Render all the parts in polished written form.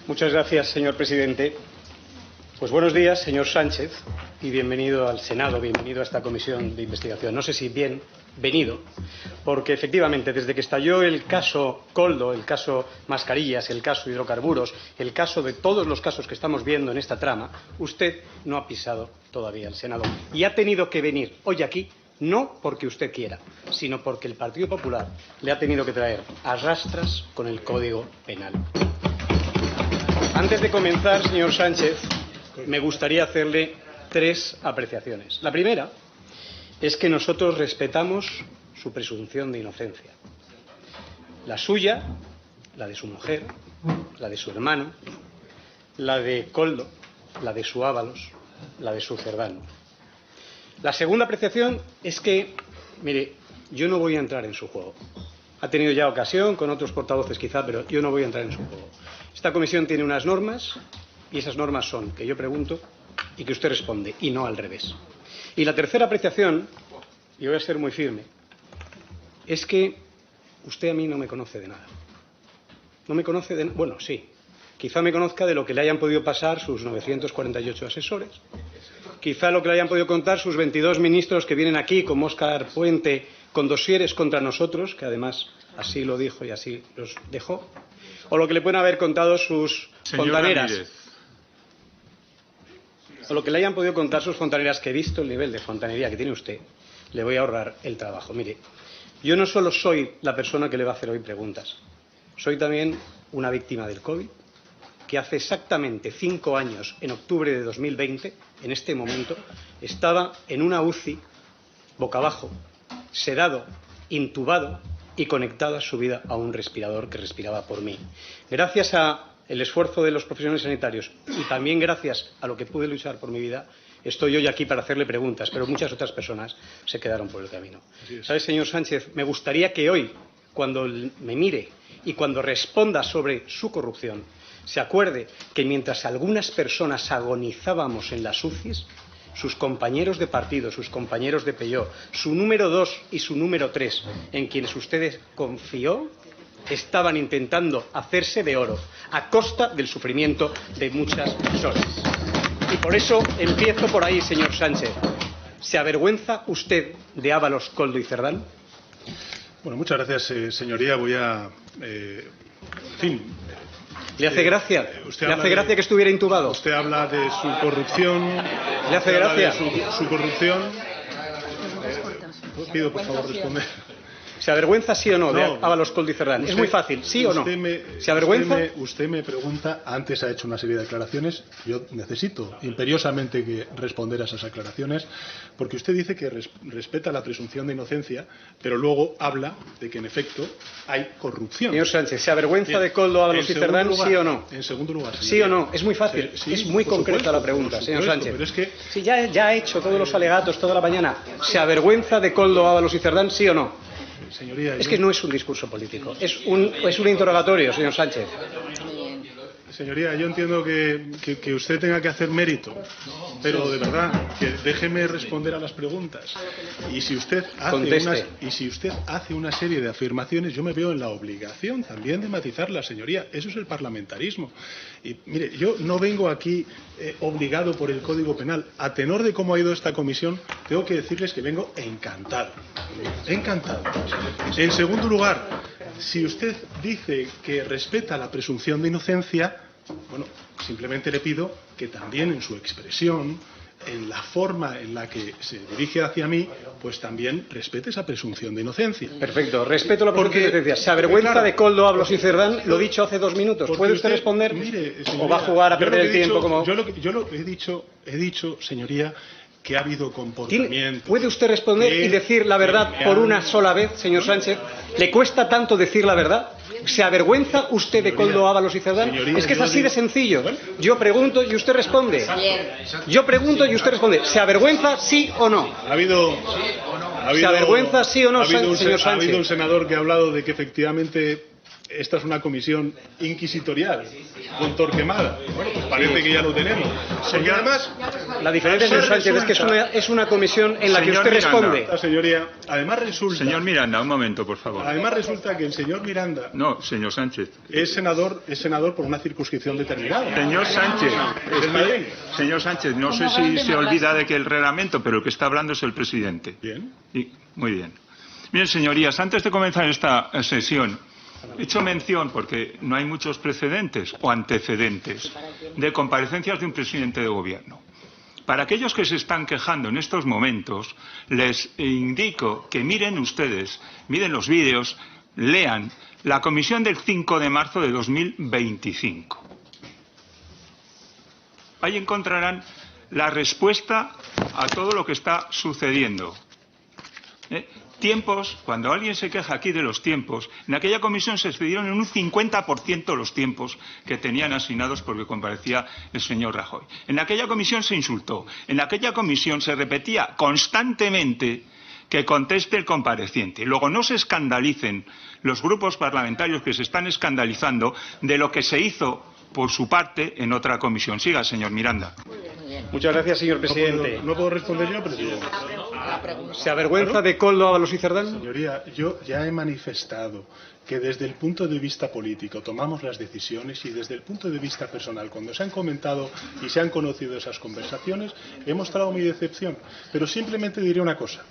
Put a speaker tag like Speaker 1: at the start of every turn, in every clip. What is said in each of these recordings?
Speaker 1: Muchas gracias, señor presidente. Pues buenos días, señor Sánchez, y bienvenido al Senado, bienvenido a esta comisión de investigación. No sé si bienvenido, porque efectivamente desde que estalló el caso Koldo, el caso Mascarillas, el caso Hidrocarburos, el caso de todos los casos que estamos viendo en esta trama, usted no ha pisado todavía el Senado y ha tenido que venir hoy aquí no porque usted quiera, sino porque el Partido Popular le ha tenido que traer a rastras con el Código Penal. Antes de comenzar, señor Sánchez, me gustaría hacerle tres apreciaciones. La primera es que nosotros respetamos su presunción de inocencia. La suya, la de su mujer, la de su hermano, la de Koldo, la de su Ábalos, la de su Cerdán. La segunda apreciación es que, mire, yo no voy a entrar en su juego. Ha tenido ya ocasión con otros portavoces quizá, pero yo no voy a entrar en su juego. Esta comisión tiene unas normas y esas normas son que yo pregunto y que usted responde, y no al revés. Y la tercera apreciación, y voy a ser muy firme, es que usted a mí no me conoce de nada. No me conoce de... Bueno, sí, quizá me conozca de lo que le hayan podido pasar sus 948 asesores, quizá lo que le hayan podido contar sus 22 ministros que vienen aquí, como Óscar Puente, con dosieres contra nosotros, que además así lo dijo y así los dejó, o lo que le pueden haber contado sus fontaneras. O lo que le hayan podido contar sus fontaneras, que he visto el nivel de fontanería que tiene usted, le voy a ahorrar el trabajo. Mire, yo no solo soy la persona que le va a hacer hoy preguntas, soy también una víctima del COVID, que hace exactamente 5 años, en octubre de 2020, en este momento, estaba en una UCI, boca abajo, sedado, intubado y conectado a su vida a un respirador que respiraba por mí. Gracias al esfuerzo de los profesionales sanitarios y también gracias a lo que pude luchar por mi vida, estoy hoy aquí para hacerle preguntas, pero muchas otras personas se quedaron por el camino. ¿Sabe, señor Sánchez? Me gustaría que hoy, cuando me mire y cuando responda sobre su corrupción, se acuerde que mientras algunas personas agonizábamos en las UCIs, sus compañeros de partido, sus compañeros de Pelló, su número 2 y su número 3, en quienes usted confió, estaban intentando hacerse de oro a costa del sufrimiento de muchas personas. Y por eso empiezo por ahí, señor Sánchez. ¿Se avergüenza usted de Ábalos, Koldo y Cerdán?
Speaker 2: Bueno, muchas gracias, señoría. Voy a... en fin...
Speaker 1: ¿Le hace gracia? ¿Le hace gracia que estuviera intubado?
Speaker 2: Usted habla de su corrupción.
Speaker 1: ¿Le hace gracia?
Speaker 2: Su corrupción. Pido, por favor, responder.
Speaker 1: ¿Se avergüenza sí o no de Ábalos, Koldo y Cerdán? Es muy fácil, ¿sí o no? ¿Se avergüenza?
Speaker 2: Usted me pregunta, antes ha hecho una serie de declaraciones, yo necesito imperiosamente que responder a esas aclaraciones, porque usted dice que respeta la presunción de inocencia, pero luego habla de que en efecto hay corrupción.
Speaker 1: Señor Sánchez, ¿se avergüenza de Koldo, Ábalos y Cerdán, sí o no?
Speaker 2: En segundo lugar, señoría.
Speaker 1: ¿Sí o no? Es muy fácil,
Speaker 2: Sí,
Speaker 1: es muy concreta la pregunta, señor Sánchez.
Speaker 2: Pero es que...
Speaker 1: Si ya ha hecho todos los alegatos toda la mañana, ¿se avergüenza de Koldo, Ábalos y Cerdán, sí o no?
Speaker 2: Señoría,
Speaker 1: es que no es un discurso político, es un interrogatorio, señor Sánchez.
Speaker 2: Señoría, yo entiendo que usted tenga que hacer mérito, pero de verdad, que déjeme responder a las preguntas. Y si usted hace una serie de afirmaciones, yo me veo en la obligación también de matizarlas, señoría. Eso es el parlamentarismo. Y mire, yo no vengo aquí obligado por el Código Penal. A tenor de cómo ha ido esta comisión, tengo que decirles que vengo encantado. Encantado. En segundo lugar, si usted dice que respeta la presunción de inocencia, bueno, simplemente le pido que también en su expresión, en la forma en la que se dirige hacia mí, pues también respete esa presunción de inocencia.
Speaker 1: Perfecto, respeto la presunción de inocencia. ¿Se avergüenza de Koldo, Ábalos y Cerdán? Lo he dicho hace 2 minutos. ¿Puede usted responder?
Speaker 2: Mire, señoría,
Speaker 1: ¿O va a jugar a perder el tiempo como...?
Speaker 2: Yo lo he dicho, señoría, que ha habido comportamiento.
Speaker 1: ¿Puede usted responder y decir la verdad por una sola vez, señor Sánchez? ¿Le cuesta tanto decir la verdad? ¿Se avergüenza usted de Koldo, Ábalos y Cerdán? Es que es así de sencillo. Yo pregunto y usted responde. Yo pregunto y usted responde. ¿Se avergüenza sí o no?
Speaker 2: ¿Se
Speaker 1: avergüenza sí o no, señor Sánchez?
Speaker 2: Ha habido un senador que ha hablado de que efectivamente esta es una comisión inquisitorial, con Torquemada. Bueno, pues parece que ya lo tenemos. Porque además,
Speaker 1: la diferencia, señor Sánchez, es que es una comisión en la que usted responde.
Speaker 2: Señoría, además resulta...
Speaker 3: Señor Miranda, un momento, por favor.
Speaker 2: Además resulta que el señor Miranda...
Speaker 3: No, señor Sánchez.
Speaker 2: Es senador por una circunscripción determinada.
Speaker 3: Señor Sánchez, señor Sánchez, no sé si se olvida de que el reglamento, pero el que está hablando es el presidente.
Speaker 2: Bien.
Speaker 3: Muy bien. Bien, señorías, antes de comenzar esta sesión, he hecho mención, porque no hay muchos precedentes o antecedentes, de comparecencias de un presidente de gobierno. Para aquellos que se están quejando en estos momentos, les indico que miren ustedes, miren los vídeos, lean la comisión del 5 de marzo de 2025. Ahí encontrarán la respuesta a todo lo que está sucediendo. Tiempos, cuando alguien se queja aquí de los tiempos, en aquella comisión se excedieron en un 50% los tiempos que tenían asignados porque comparecía el señor Rajoy. En aquella comisión se insultó, en aquella comisión se repetía constantemente que conteste el compareciente. Luego no se escandalicen los grupos parlamentarios que se están escandalizando de lo que se hizo por su parte en otra comisión. Siga, señor Miranda.
Speaker 1: Muchas gracias, señor presidente.
Speaker 2: No puedo responder yo, presidente.
Speaker 1: ¿Se avergüenza de Koldo, Ábalos y Cerdán?
Speaker 2: Señoría, yo ya he manifestado que desde el punto de vista político tomamos las decisiones y desde el punto de vista personal, cuando se han comentado y se han conocido esas conversaciones, he mostrado mi decepción. Pero simplemente diré una cosa.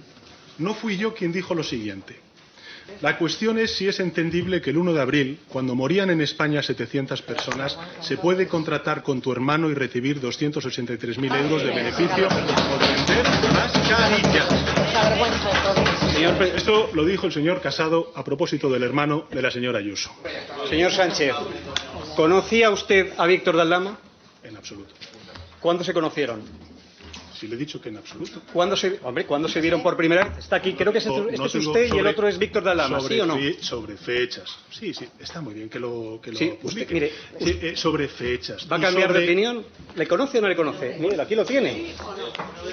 Speaker 2: No fui yo quien dijo lo siguiente. La cuestión es si es entendible que el 1 de abril, cuando morían en España 700 personas, se puede contratar con tu hermano y recibir 283.000 euros de beneficio por vender mascarillas. Esto lo dijo el señor Casado a propósito del hermano de la señora Ayuso.
Speaker 1: Señor Sánchez, ¿conocía usted a Víctor de Aldama?
Speaker 2: En absoluto.
Speaker 1: ¿Cuándo se conocieron?
Speaker 2: Si le he dicho que en absoluto.
Speaker 1: ¿Cuándo se vieron por primera vez? Está aquí, creo que este es usted y el otro es Víctor de Aldama, ¿sí o no?
Speaker 2: Sobre fechas. Sí, está muy bien que lo
Speaker 1: sí,
Speaker 2: publique.
Speaker 1: Mire,
Speaker 2: sobre fechas.
Speaker 1: ¿Va a cambiar de opinión? ¿Le conoce o no le conoce? Mire, aquí lo tiene.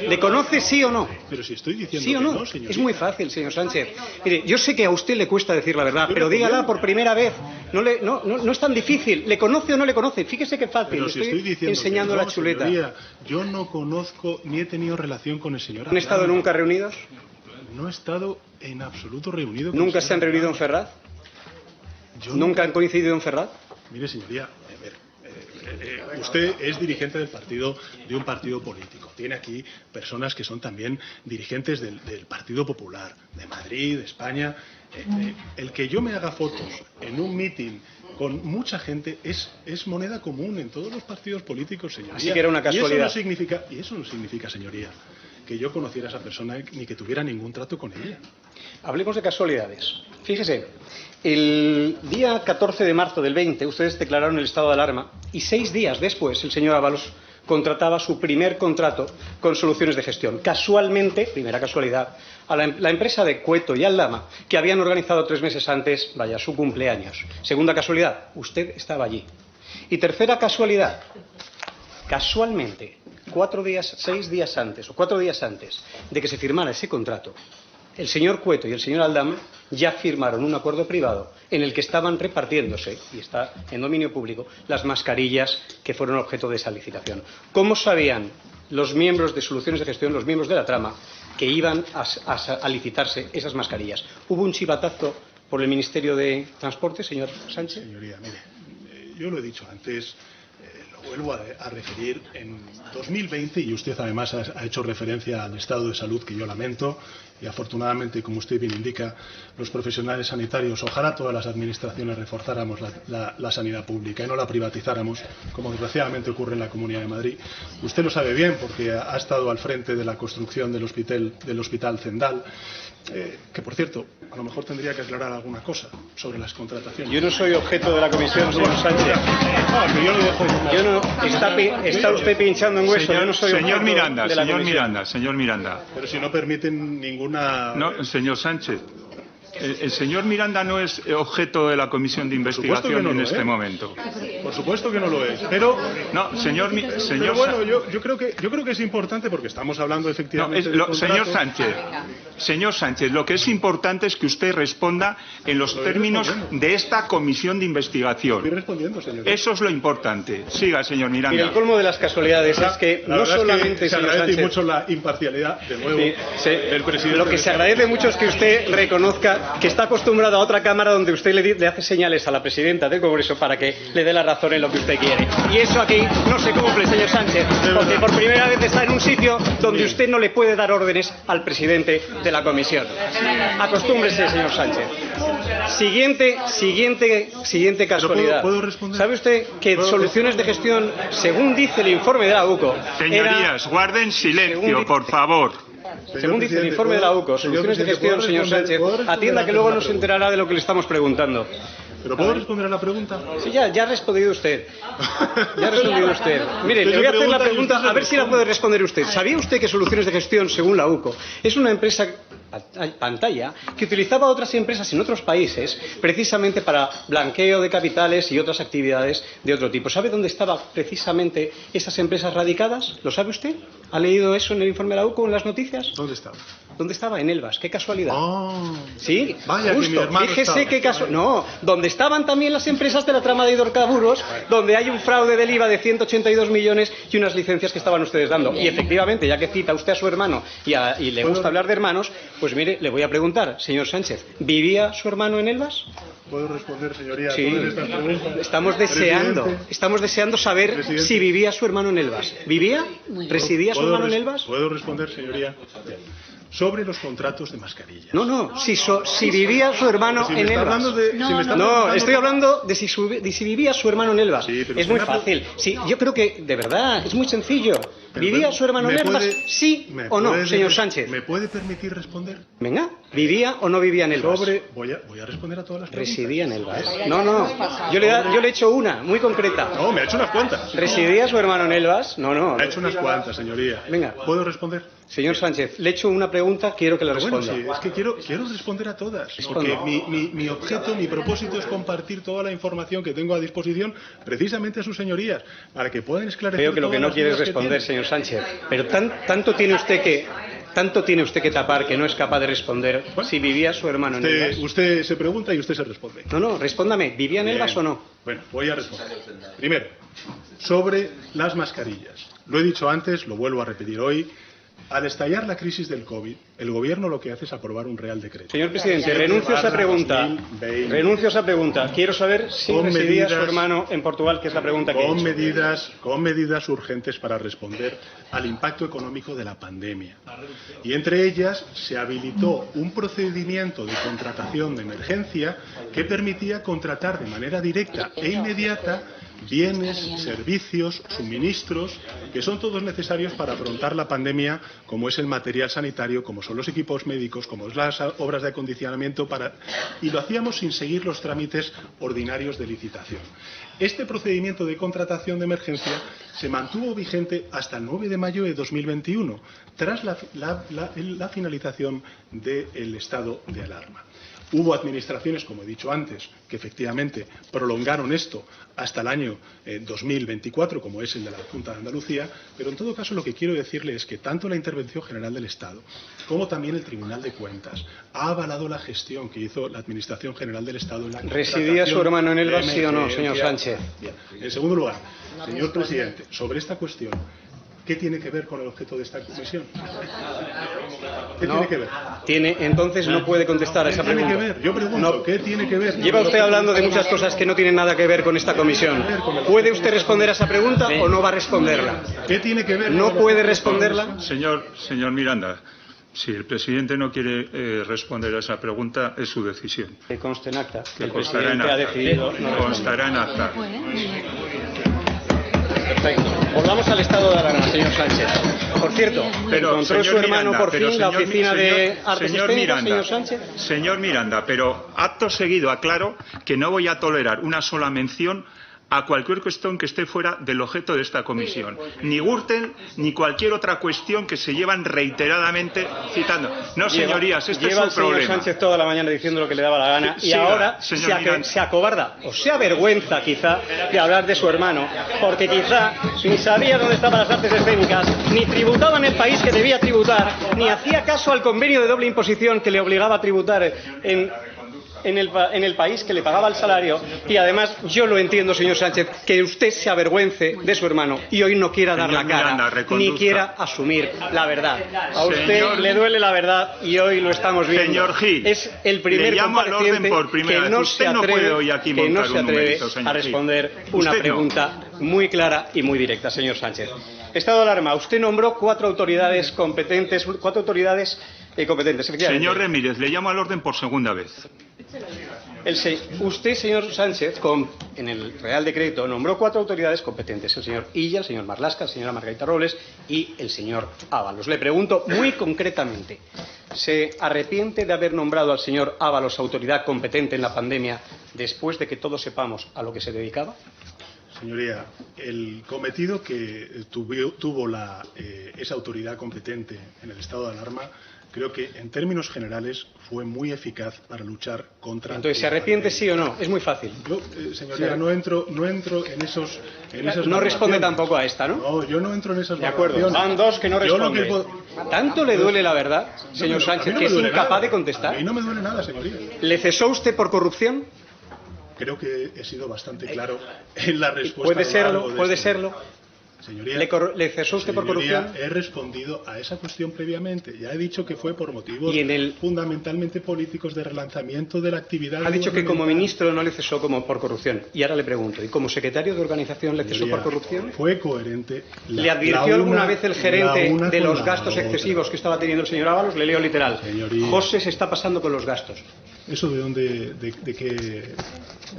Speaker 1: ¿Le conoce sí o no?
Speaker 2: Pero si estoy diciendo
Speaker 1: ¿sí o no?
Speaker 2: Que no, señorita.
Speaker 1: Es muy fácil, señor Sánchez. Mire, yo sé que a usted le cuesta decir la verdad, pero dígala por primera vez. No es tan difícil. ¿Le conoce o no le conoce? Fíjese qué fácil.
Speaker 2: Pero si estoy
Speaker 1: enseñando la chuleta.
Speaker 2: Señoría, yo no conozco ni he tenido relación con el señor.
Speaker 1: ¿Han estado nunca reunidos?
Speaker 2: No he estado en absoluto reunido.
Speaker 1: ¿Nunca se han reunido en Ferraz? ¿Nunca han coincidido en Ferraz?
Speaker 2: Mire, señoría, usted es dirigente de un partido político. Tiene aquí personas que son también dirigentes del Partido Popular, de Madrid, de España. El que yo me haga fotos en un mitin con mucha gente es moneda común en todos los partidos políticos, señoría.
Speaker 1: Así que era una casualidad.
Speaker 2: Y eso no significa, señoría, que yo conociera a esa persona ni que tuviera ningún trato con ella.
Speaker 1: Hablemos de casualidades. Fíjese, el día 14 de marzo del 20 ustedes declararon el estado de alarma y 6 días después el señor Ábalos contrataba su primer contrato con Soluciones de Gestión. Casualmente, primera casualidad, a la empresa de Cueto y Aldama, que habían organizado 3 meses antes, su cumpleaños. Segunda casualidad, usted estaba allí. Y tercera casualidad, casualmente, 4 días, 6 días antes, o 4 días antes de que se firmara ese contrato, el señor Cueto y el señor Aldama ya firmaron un acuerdo privado en el que estaban repartiéndose, y está en dominio público, las mascarillas que fueron objeto de esa licitación. ¿Cómo sabían los miembros de Soluciones de Gestión, los miembros de la trama, que iban a licitarse esas mascarillas? ¿Hubo un chivatazo por el Ministerio de Transporte, señor Sánchez?
Speaker 2: Señoría, mire, yo lo he dicho antes, lo vuelvo a referir, en 2020, y usted además ha hecho referencia al estado de salud que yo lamento, y afortunadamente, como usted bien indica, los profesionales sanitarios, ojalá todas las administraciones reforzáramos la sanidad pública y no la privatizáramos, como desgraciadamente ocurre en la Comunidad de Madrid. Usted lo sabe bien porque ha estado al frente de la construcción del hospital Zendal, que por cierto, a lo mejor tendría que aclarar alguna cosa sobre las contrataciones.
Speaker 1: Yo no soy objeto de la comisión, señor Sánchez. Está usted pinchando en hueso. Yo no soy
Speaker 3: señor
Speaker 1: objeto
Speaker 3: Miranda,
Speaker 1: de la
Speaker 3: señor
Speaker 1: comisión.
Speaker 3: Miranda, señor Miranda.
Speaker 2: Pero si no permiten ninguna...
Speaker 3: No, señor Sánchez. El señor Miranda no es objeto de la comisión de investigación en este momento.
Speaker 2: Por supuesto que no lo es. Pero
Speaker 3: no,
Speaker 2: pero bueno, yo creo que es importante porque estamos hablando efectivamente de
Speaker 3: Señor Sánchez, lo que es importante es que usted responda en los términos de esta comisión de investigación.
Speaker 2: Estoy respondiendo, señor.
Speaker 3: Eso es lo importante. Siga, señor Miranda.
Speaker 1: Mira, el colmo de las casualidades es que no solamente,
Speaker 2: se
Speaker 1: señor
Speaker 2: agradece
Speaker 1: Sánchez,
Speaker 2: mucho la imparcialidad de nuevo del presidente.
Speaker 1: Lo que se agradece mucho es que usted reconozca que está acostumbrado a otra cámara donde usted le hace señales a la presidenta del Congreso para que le dé la razón en lo que usted quiere. Y eso aquí no se cumple, señor Sánchez, porque por primera vez está en un sitio donde usted no le puede dar órdenes al presidente de la comisión. Acostúmbrese, señor Sánchez. Siguiente casualidad.
Speaker 2: ¿Puedo responder?
Speaker 1: ¿Sabe usted que soluciones de gestión, según dice el informe de la UCO...
Speaker 3: Señorías, guarden silencio, por favor.
Speaker 1: Según dice el informe de la UCO, soluciones de gestión, señor Sánchez, atienda que luego no se enterará de lo que le estamos preguntando.
Speaker 2: ¿Pero puedo responder a la pregunta?
Speaker 1: Sí, ya ha respondido usted. Ya ha respondido usted. Mire, le voy a hacer la pregunta a ver si la puede responder usted. ¿Sabía usted que Soluciones de Gestión, según la UCO, es una empresa pantalla que utilizaba otras empresas en otros países precisamente para blanqueo de capitales y otras actividades de otro tipo? ¿Sabe dónde estaban precisamente esas empresas radicadas? ¿Lo sabe usted? ¿Ha leído eso en el informe de la UCO, en las noticias?
Speaker 2: ¿Dónde estaba?
Speaker 1: ¿Dónde estaba? En Elvas. ¡Qué casualidad!
Speaker 2: Oh,
Speaker 1: sí,
Speaker 2: vaya,
Speaker 1: justo.
Speaker 2: que mi hermano
Speaker 1: Fíjese
Speaker 2: estaba.
Speaker 1: qué caso. No, donde estaban también las empresas de la trama de hidrocarburos, donde hay un fraude del IVA de 182 millones y unas licencias que estaban ustedes dando. Y efectivamente, ya que cita usted a su hermano y le gusta hablar de hermanos, pues mire, le voy a preguntar, señor Sánchez, ¿vivía su hermano en Elvas?
Speaker 2: ¿Puedo responder, señoría,
Speaker 1: Sí.
Speaker 2: a todas estas preguntas?
Speaker 1: Estamos deseando saber si vivía su hermano en Elvas. ¿Vivía? ¿Residía su hermano en Elvas?
Speaker 2: ¿Puedo responder, señoría? Sobre los contratos de mascarilla.
Speaker 1: No, si vivía su hermano en Elvas. Estoy hablando de si vivía su hermano en Elvas.
Speaker 2: Sí, pero
Speaker 1: es muy fácil. Sí, yo creo que, de verdad, es muy sencillo. ¿Vivía su hermano en Elvas? ¿Sí o no, señor Sánchez?
Speaker 2: ¿Me puede permitir responder?
Speaker 1: Venga, ¿vivía o no vivía en Elvas?
Speaker 2: Voy a responder a todas las preguntas.
Speaker 1: ¿Residía en Elvas? No. Yo le he hecho una, muy concreta.
Speaker 2: No, me ha hecho unas cuantas.
Speaker 1: ¿Residía su hermano en Elvas? No.
Speaker 2: Me ha hecho unas cuantas, señoría.
Speaker 1: Venga.
Speaker 2: ¿Puedo responder?
Speaker 1: Señor Sánchez, le he hecho una pregunta, quiero que la
Speaker 2: Bueno,
Speaker 1: responda.
Speaker 2: sí, es que quiero responder a todas. Porque mi objeto, mi propósito es compartir toda la información que tengo a disposición precisamente a sus señorías, para que puedan esclarecer.
Speaker 1: Veo que lo que no quiere es
Speaker 2: dudas que
Speaker 1: responder,
Speaker 2: tienen.
Speaker 1: señor Sánchez. Pero tanto tiene usted que tapar que no es capaz de responder si vivía su hermano en Elvas.
Speaker 2: Usted se pregunta y usted se responde.
Speaker 1: No, respóndame, ¿vivía en Elvas o no?
Speaker 2: Bueno, voy a responder. Primero, sobre las mascarillas. Lo he dicho antes, lo vuelvo a repetir hoy. Al estallar la crisis del COVID, el Gobierno lo que hace es aprobar un Real Decreto.
Speaker 1: Señor presidente, renuncio a esa pregunta.
Speaker 2: 2020.
Speaker 1: Renuncio a esa pregunta. Quiero saber si
Speaker 2: Con
Speaker 1: residía
Speaker 2: medidas-
Speaker 1: su hermano en Portugal, que es la pregunta que he hecho.
Speaker 2: Con medidas urgentes para responder al impacto económico de la pandemia. Y entre ellas se habilitó un procedimiento de contratación de emergencia que permitía contratar de manera directa e inmediata bienes, servicios, suministros, que son todos necesarios para afrontar la pandemia, como es el material sanitario, como son los equipos médicos, como es las obras de acondicionamiento, y lo hacíamos sin seguir los trámites ordinarios de licitación. Este procedimiento de contratación de emergencia se mantuvo vigente hasta el 9 de mayo de 2021, tras la finalización del estado de alarma. Hubo administraciones, como he dicho antes, que efectivamente prolongaron esto hasta el año 2024, como es el de la Junta de Andalucía, pero en todo caso lo que quiero decirle es que tanto la Intervención General del Estado como también el Tribunal de Cuentas ha avalado la gestión que hizo la Administración General del Estado en la
Speaker 1: ¿Residía su hermano en Elvas, sí o no, señor Sánchez?
Speaker 2: Bien. En segundo lugar, señor presidente, sobre esta cuestión, ¿qué tiene que ver con el objeto de esta comisión? ¿Qué tiene que ver?
Speaker 1: Entonces no puede contestar a esa
Speaker 2: ¿Qué tiene
Speaker 1: pregunta.
Speaker 2: que ver? Yo pregunto, ¿qué tiene que ver?
Speaker 1: Lleva usted hablando de muchas cosas que no tienen nada que ver con esta comisión. ¿Puede usted responder a esa pregunta o no va a responderla?
Speaker 2: ¿Qué tiene que ver?
Speaker 1: ¿No puede responderla?
Speaker 3: Señor Miranda, si el presidente no quiere responder a esa pregunta, es su decisión.
Speaker 1: Que conste en acta.
Speaker 3: Que
Speaker 1: El
Speaker 3: constará en
Speaker 1: presidente ha
Speaker 3: acta.
Speaker 1: decidido no responder.
Speaker 3: Constará en acta.
Speaker 1: Perfecto. Volvamos al estado de alarma, señor Sánchez. Por cierto, ¿encontró
Speaker 3: señor
Speaker 1: su hermano
Speaker 3: Miranda,
Speaker 1: por
Speaker 3: pero
Speaker 1: fin la
Speaker 3: señor-
Speaker 1: oficina de
Speaker 3: señor-
Speaker 1: artes
Speaker 3: señor
Speaker 1: escénicas,
Speaker 3: Miranda,
Speaker 1: señor Sánchez?
Speaker 3: Señor Miranda, pero acto seguido aclaro que no voy a tolerar una sola mención a cualquier cuestión que esté fuera del objeto de esta comisión. Ni Gürtel ni cualquier otra cuestión que se llevan reiteradamente citando. No, señorías, este es su problema.
Speaker 1: Lleva el señor Sánchez toda la mañana diciendo lo que le daba la gana y ahora se acobarda o se avergüenza quizá de hablar de su hermano, porque quizá ni sabía dónde estaban las artes escénicas, ni tributaba en el país que debía tributar, ni hacía caso al convenio de doble imposición que le obligaba a tributar en el país que le pagaba el salario. Y además yo lo entiendo, señor Sánchez, que usted se avergüence de su hermano y hoy no quiera dar la cara, ni quiera asumir la verdad. A usted le duele la verdad y hoy lo estamos viendo.
Speaker 3: Señor Gil,
Speaker 1: es el primer compareciente que no se atreve a responder una pregunta muy clara y muy directa, señor Sánchez. Estado de alarma. Usted nombró cuatro autoridades competentes,
Speaker 3: Señor Remírez, le llamo al orden por segunda vez.
Speaker 1: Usted, señor Sánchez, en el Real Decreto nombró cuatro autoridades competentes: el señor Illa, el señor Marlaska, la señora Margarita Robles y el señor Ábalos. Le pregunto muy concretamente, ¿se arrepiente de haber nombrado al señor Ábalos autoridad competente en la pandemia después de que todos sepamos a lo que se dedicaba?
Speaker 2: Señoría, el cometido que tuvo esa autoridad competente en el estado de alarma, creo que en términos generales fue muy eficaz para luchar contra.
Speaker 1: Entonces, ¿se arrepiente sí o no? Es muy fácil.
Speaker 2: Yo, señoría, no entro en esas.
Speaker 1: No responde tampoco a esta, ¿no?
Speaker 2: No, yo no entro en esas.
Speaker 1: De acuerdo. Van dos que no responden. ¿Tanto le duele la verdad, señor Sánchez, que es incapaz de contestar?
Speaker 2: A mí no me duele nada, señoría.
Speaker 1: ¿Le cesó usted por corrupción?
Speaker 2: Creo que he sido bastante claro en la respuesta.
Speaker 1: Puede serlo.
Speaker 2: Señoría,
Speaker 1: ¿Le cesó usted por corrupción?
Speaker 2: He respondido a esa cuestión previamente. Ya he dicho que fue por motivos fundamentalmente políticos de relanzamiento de la actividad.
Speaker 1: Ha dicho que como ministro no le cesó por corrupción. Y ahora le pregunto, ¿y como secretario de organización le cesó por corrupción?
Speaker 2: Fue coherente.
Speaker 1: ¿Le advirtió alguna vez el gerente de los gastos excesivos que estaba teniendo el señor Ábalos? Le leo literal.
Speaker 2: Señoría,
Speaker 1: José se está pasando con los gastos.
Speaker 2: ¿Eso de dónde? ¿De qué?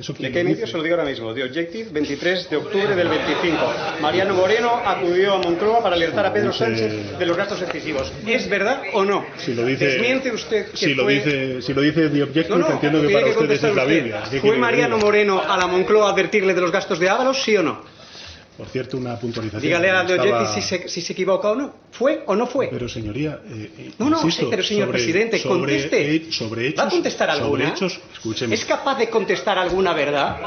Speaker 2: ¿Eso
Speaker 1: ¿De qué medio? Se lo digo ahora mismo. De Objective, 23 de octubre del 25. Mariano Moreno acudió a Moncloa para alertar a Pedro Sánchez de los gastos excesivos. ¿Es verdad o no?
Speaker 2: Si lo dice,
Speaker 1: ¿desmiente usted que
Speaker 2: si lo dice The Objective, entiendo que para ustedes es la Biblia.
Speaker 1: ¿Fue Mariano Moreno a la Moncloa a advertirle de los gastos de Ábalos, sí o no?
Speaker 2: Por cierto, una puntualización.
Speaker 1: Dígale a The Objective si se equivoca o no. ¿Fue o no fue?
Speaker 2: Pero, señoría,
Speaker 1: insisto, pero señor presidente, conteste.
Speaker 2: Sobre hechos,
Speaker 1: ¿va a contestar alguna?
Speaker 2: Escúcheme.
Speaker 1: ¿Es capaz de contestar alguna verdad?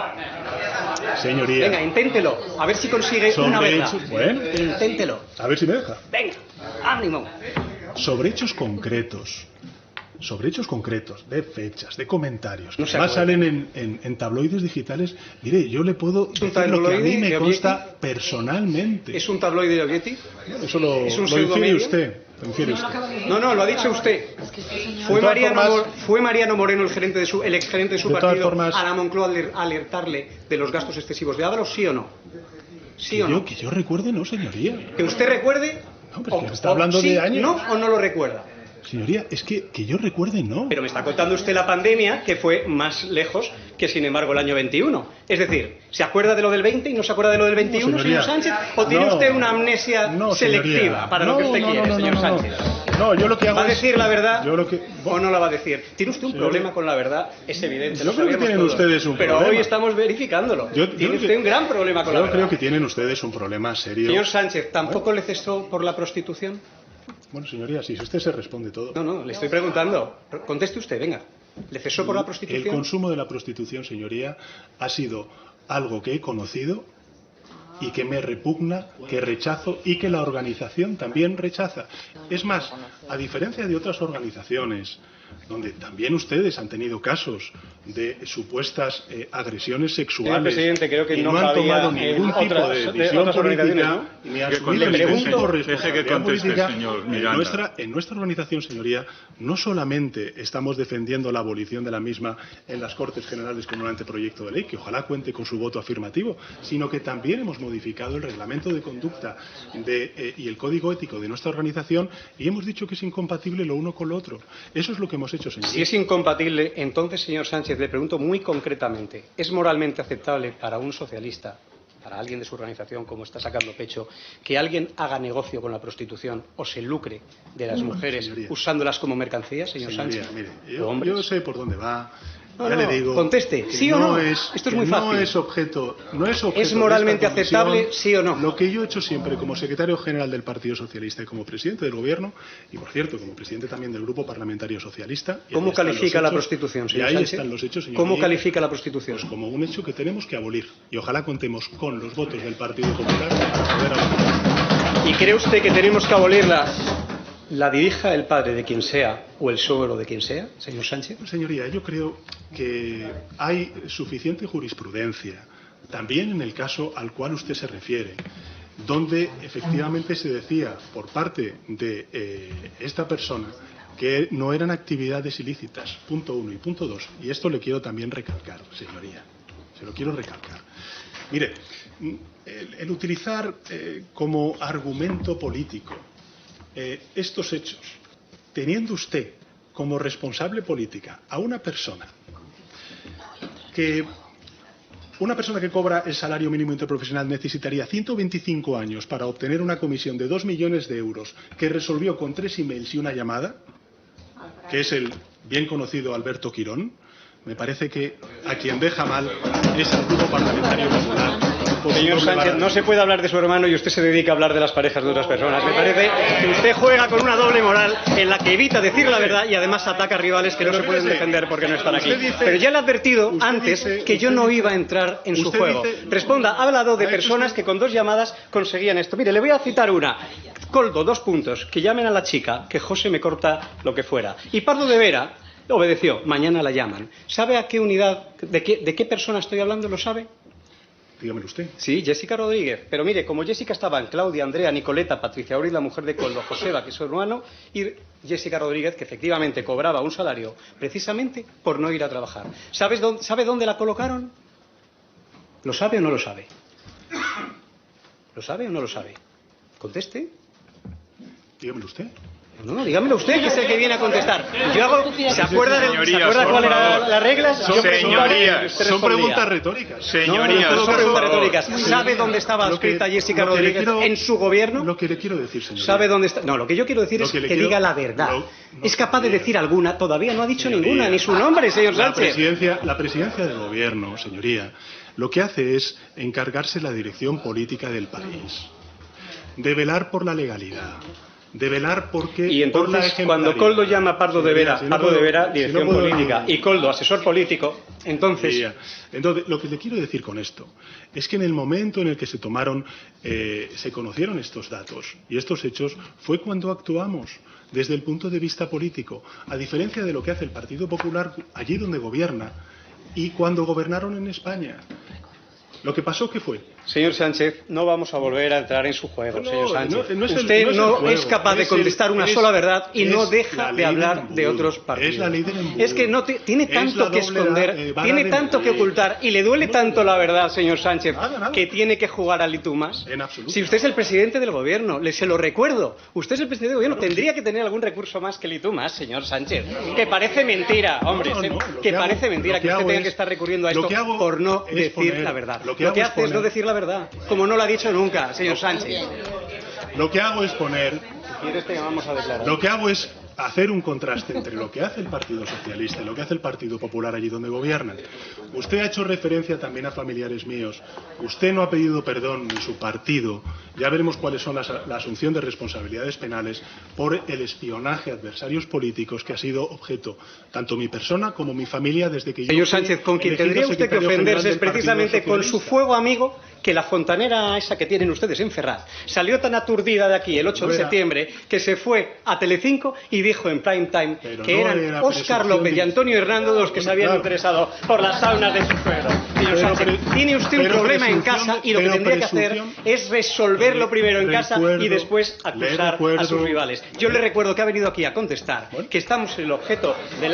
Speaker 2: Señoría.
Speaker 1: Venga, inténtelo. A ver si consigue una verdad.
Speaker 2: Bueno,
Speaker 1: inténtelo.
Speaker 2: A ver si me deja.
Speaker 1: Venga, ánimo.
Speaker 2: Sobre hechos concretos, de fechas, de comentarios, que
Speaker 1: no
Speaker 2: además salen en tabloides digitales. Mire, yo le puedo decir lo que a mí me consta personalmente.
Speaker 1: ¿Es un tabloide de Objective?
Speaker 2: Eso lo infiere usted.
Speaker 1: No, lo ha dicho usted. ¿Fue Mariano Moreno el exgerente de su partido a la Moncloa a alertarle de los gastos excesivos de Ábalos, sí o no? ¿Sí o no?
Speaker 2: Que yo recuerde, no, señoría.
Speaker 1: ¿Que usted recuerde?
Speaker 2: No, pero que está hablando de años.
Speaker 1: ¿No o no lo recuerda?
Speaker 2: Señoría, es que yo recuerde, no.
Speaker 1: Pero me está contando usted la pandemia, que fue más lejos que, sin embargo, el año 21. Es decir, ¿se acuerda de lo del 20 y no se acuerda de lo del 21,
Speaker 2: no,
Speaker 1: señor Sánchez? ¿O tiene usted una amnesia selectiva para lo que usted quiere, señor Sánchez?
Speaker 2: No, yo lo que hago
Speaker 1: ¿Va a decir la verdad
Speaker 2: o
Speaker 1: no la va a decir? Tiene usted un problema con la verdad, es evidente.
Speaker 2: Yo creo que tienen ustedes un problema.
Speaker 1: Pero hoy estamos verificándolo. Tiene usted un gran problema con la verdad.
Speaker 2: Yo creo que tienen ustedes un problema serio.
Speaker 1: Señor Sánchez, ¿tampoco le cesó por la prostitución?
Speaker 2: Bueno, señoría, si usted se responde todo.
Speaker 1: No, le estoy preguntando. Conteste usted, venga. ¿Le cesó por la prostitución?
Speaker 2: El consumo de la prostitución, señoría, ha sido algo que he conocido y que me repugna, que rechazo y que la organización también rechaza. Es más, a diferencia de otras organizaciones donde también ustedes han tenido casos de supuestas agresiones sexuales.
Speaker 1: Señor presidente, creo que
Speaker 2: no han tomado ningún tipo de decisión política, ni han asumido ningún tipo de responsabilidad política. En nuestra organización, señoría, no solamente estamos defendiendo la abolición de la misma en las Cortes Generales con un anteproyecto de ley, que ojalá cuente con su voto afirmativo, sino que también hemos modificado el reglamento de conducta y el código ético de nuestra organización y hemos dicho que es incompatible lo uno con lo otro. Eso es lo que hemos hecho, señoría.
Speaker 1: Si es incompatible, entonces, señor Sánchez, le pregunto muy concretamente, ¿es moralmente aceptable para un socialista, para alguien de su organización, como está sacando pecho, que alguien haga negocio con la prostitución o se lucre de las mujeres, señoría, usándolas como mercancías, señor Sánchez?
Speaker 2: Mire, yo sé por dónde va. ya le digo,
Speaker 1: conteste, ¿sí o no? Esto es muy fácil.
Speaker 2: No es objeto
Speaker 1: ¿Es moralmente aceptable, sí o no?
Speaker 2: Lo que yo he hecho siempre como secretario general del Partido Socialista y como presidente del Gobierno, y por cierto, como presidente también del Grupo Parlamentario Socialista...
Speaker 1: ¿Cómo califica la prostitución, señor Sánchez?
Speaker 2: Están los hechos, señor.
Speaker 1: ¿Cómo califica la prostitución?
Speaker 2: Pues como un hecho que tenemos que abolir. Y ojalá contemos con los votos del Partido Popular para poder abolirla.
Speaker 1: ¿Y cree usted que tenemos que abolirla? ¿La dirija el padre de quien sea o el suegro de quien sea, señor Sánchez?
Speaker 2: Señoría, yo creo que hay suficiente jurisprudencia, también en el caso al cual usted se refiere, donde efectivamente se decía por parte de esta persona que no eran actividades ilícitas, punto 1 y punto 2. Y esto le quiero también recalcar, señoría, se lo quiero recalcar. Mire, el utilizar como argumento político estos hechos, teniendo usted como responsable política a una persona que cobra el salario mínimo interprofesional necesitaría 125 años para obtener una comisión de 2 millones de euros que resolvió con 3 emails y una llamada, que es el bien conocido Alberto Quirón, me parece que a quien deja mal es al Grupo Parlamentario Popular.
Speaker 1: Señor Sánchez, no se puede hablar de su hermano y usted se dedica a hablar de las parejas de otras personas. Me parece que usted juega con una doble moral en la que evita decir la verdad y además ataca a rivales que no se pueden defender porque no están aquí. Pero ya le he advertido antes que yo no iba a entrar en su juego. Responda, ha hablado de personas que con 2 llamadas conseguían esto. Mire, le voy a citar una. Coldo, 2 puntos. Que llamen a la chica, que José me corta lo que fuera. Y Pardo de Vera obedeció. Mañana la llaman. ¿Sabe a qué unidad, de qué persona estoy hablando? ¿Lo sabe?
Speaker 2: Dígamelo usted.
Speaker 1: Sí, Jessica Rodríguez. Pero mire, como Jessica estaban Claudia, Andrea, Nicoleta, Patricia Abril, la mujer de Coldo, Joseba, que es su hermano, y Jessica Rodríguez, que efectivamente cobraba un salario precisamente por no ir a trabajar. ¿Sabe dónde la colocaron? ¿Lo sabe o no lo sabe? ¿Lo sabe o no lo sabe? Conteste.
Speaker 2: Dígamelo usted.
Speaker 1: No, dígamelo usted, que es el que viene a contestar. ¿Se acuerda cuál eran las reglas?
Speaker 3: Señorías,
Speaker 2: son preguntas retóricas.
Speaker 3: Señorías,
Speaker 1: no son preguntas retóricas. ¿Sabe dónde estaba escrita Jessica Rodríguez en su gobierno?
Speaker 2: Lo que le quiero decir, señor.
Speaker 1: ¿Sabe dónde está? No, lo que yo quiero decir es que diga la verdad. ¿Es capaz de decir alguna? Todavía no ha dicho ninguna, ni su nombre, señor Sánchez.
Speaker 2: La presidencia del gobierno, señoría, lo que hace es encargarse la dirección política del país, de velar por la legalidad, de velar porque...
Speaker 1: Y entonces, cuando Coldo llama a Pardo de Vera, dirección política, y Coldo, asesor político, entonces...
Speaker 2: Entonces, lo que le quiero decir con esto es que en el momento en el que se conocieron estos datos y estos hechos, fue cuando actuamos desde el punto de vista político, a diferencia de lo que hace el Partido Popular allí donde gobierna y cuando gobernaron en España. Lo que pasó, ¿qué fue?
Speaker 1: Señor Sánchez, no vamos a volver a entrar en su juego, señor Sánchez. Usted no es capaz de contestar una sola verdad y no deja de hablar de otros partidos.
Speaker 2: Es la ley del embudo.
Speaker 1: Es que no tiene tanto que esconder, tiene tanto que ocultar y le duele tanto la verdad, señor Sánchez, que tiene que jugar al y tú más.
Speaker 2: En absoluto.
Speaker 1: Si usted es el presidente del gobierno, se lo recuerdo, usted es el presidente del gobierno, tendría que tener algún recurso más que el y tú más, señor Sánchez. Que parece mentira, hombre, que parece mentira que usted tenga que estar recurriendo a esto por no decir la verdad. Lo que hace es no decir la verdad, como no lo ha dicho nunca, señor Sánchez.
Speaker 2: Lo que hago es poner...
Speaker 1: ¿Quieres que vamos a declarar?
Speaker 2: Lo que hago es hacer un contraste entre lo que hace el Partido Socialista y lo que hace el Partido Popular allí donde gobiernan. Usted ha hecho referencia también a familiares míos. Usted no ha pedido perdón ni su partido. Ya veremos cuáles son la asunción de responsabilidades penales por el espionaje a adversarios políticos que ha sido objeto tanto mi persona como mi familia desde que yo...
Speaker 1: Señor Sánchez, con quien tendría usted que ofenderse es precisamente con su fuego amigo, que la fontanera esa que tienen ustedes en Ferraz salió tan aturdida de aquí el 8 de septiembre que se fue a Telecinco y dijo en prime time que eran Óscar López y Antonio Hernando los que se habían interesado por las saunas de su suegro. Señor Sánchez, tiene usted un problema en casa y lo que tendría que hacer es resolverlo primero en casa y después acusar a sus rivales. Yo le recuerdo que ha venido aquí a contestar, que estamos en el objeto de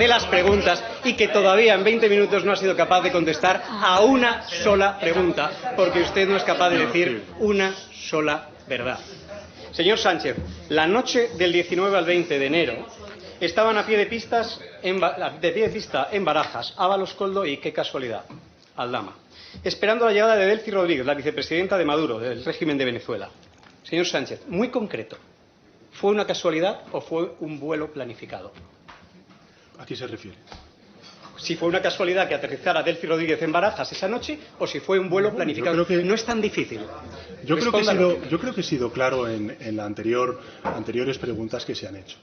Speaker 1: las preguntas y que todavía en 20 minutos no ha sido capaz de contestar a una sola pregunta, porque usted no es capaz de decir una sola verdad. Señor Sánchez, la noche del 19 al 20 de enero estaban a pie de pista en Barajas, Ábalos, Coldo y, qué casualidad, Aldama, esperando la llegada de Delcy Rodríguez, la vicepresidenta de Maduro, del régimen de Venezuela. Señor Sánchez, muy concreto, ¿fue una casualidad o fue un vuelo planificado?
Speaker 2: ¿A qué se refiere?
Speaker 1: si fue una casualidad que aterrizara Delcy Rodríguez en Barajas esa noche o si fue un vuelo planificado.
Speaker 2: Yo creo que,
Speaker 1: no es tan difícil.
Speaker 2: Yo creo que he sido claro en las anteriores preguntas que se han hecho.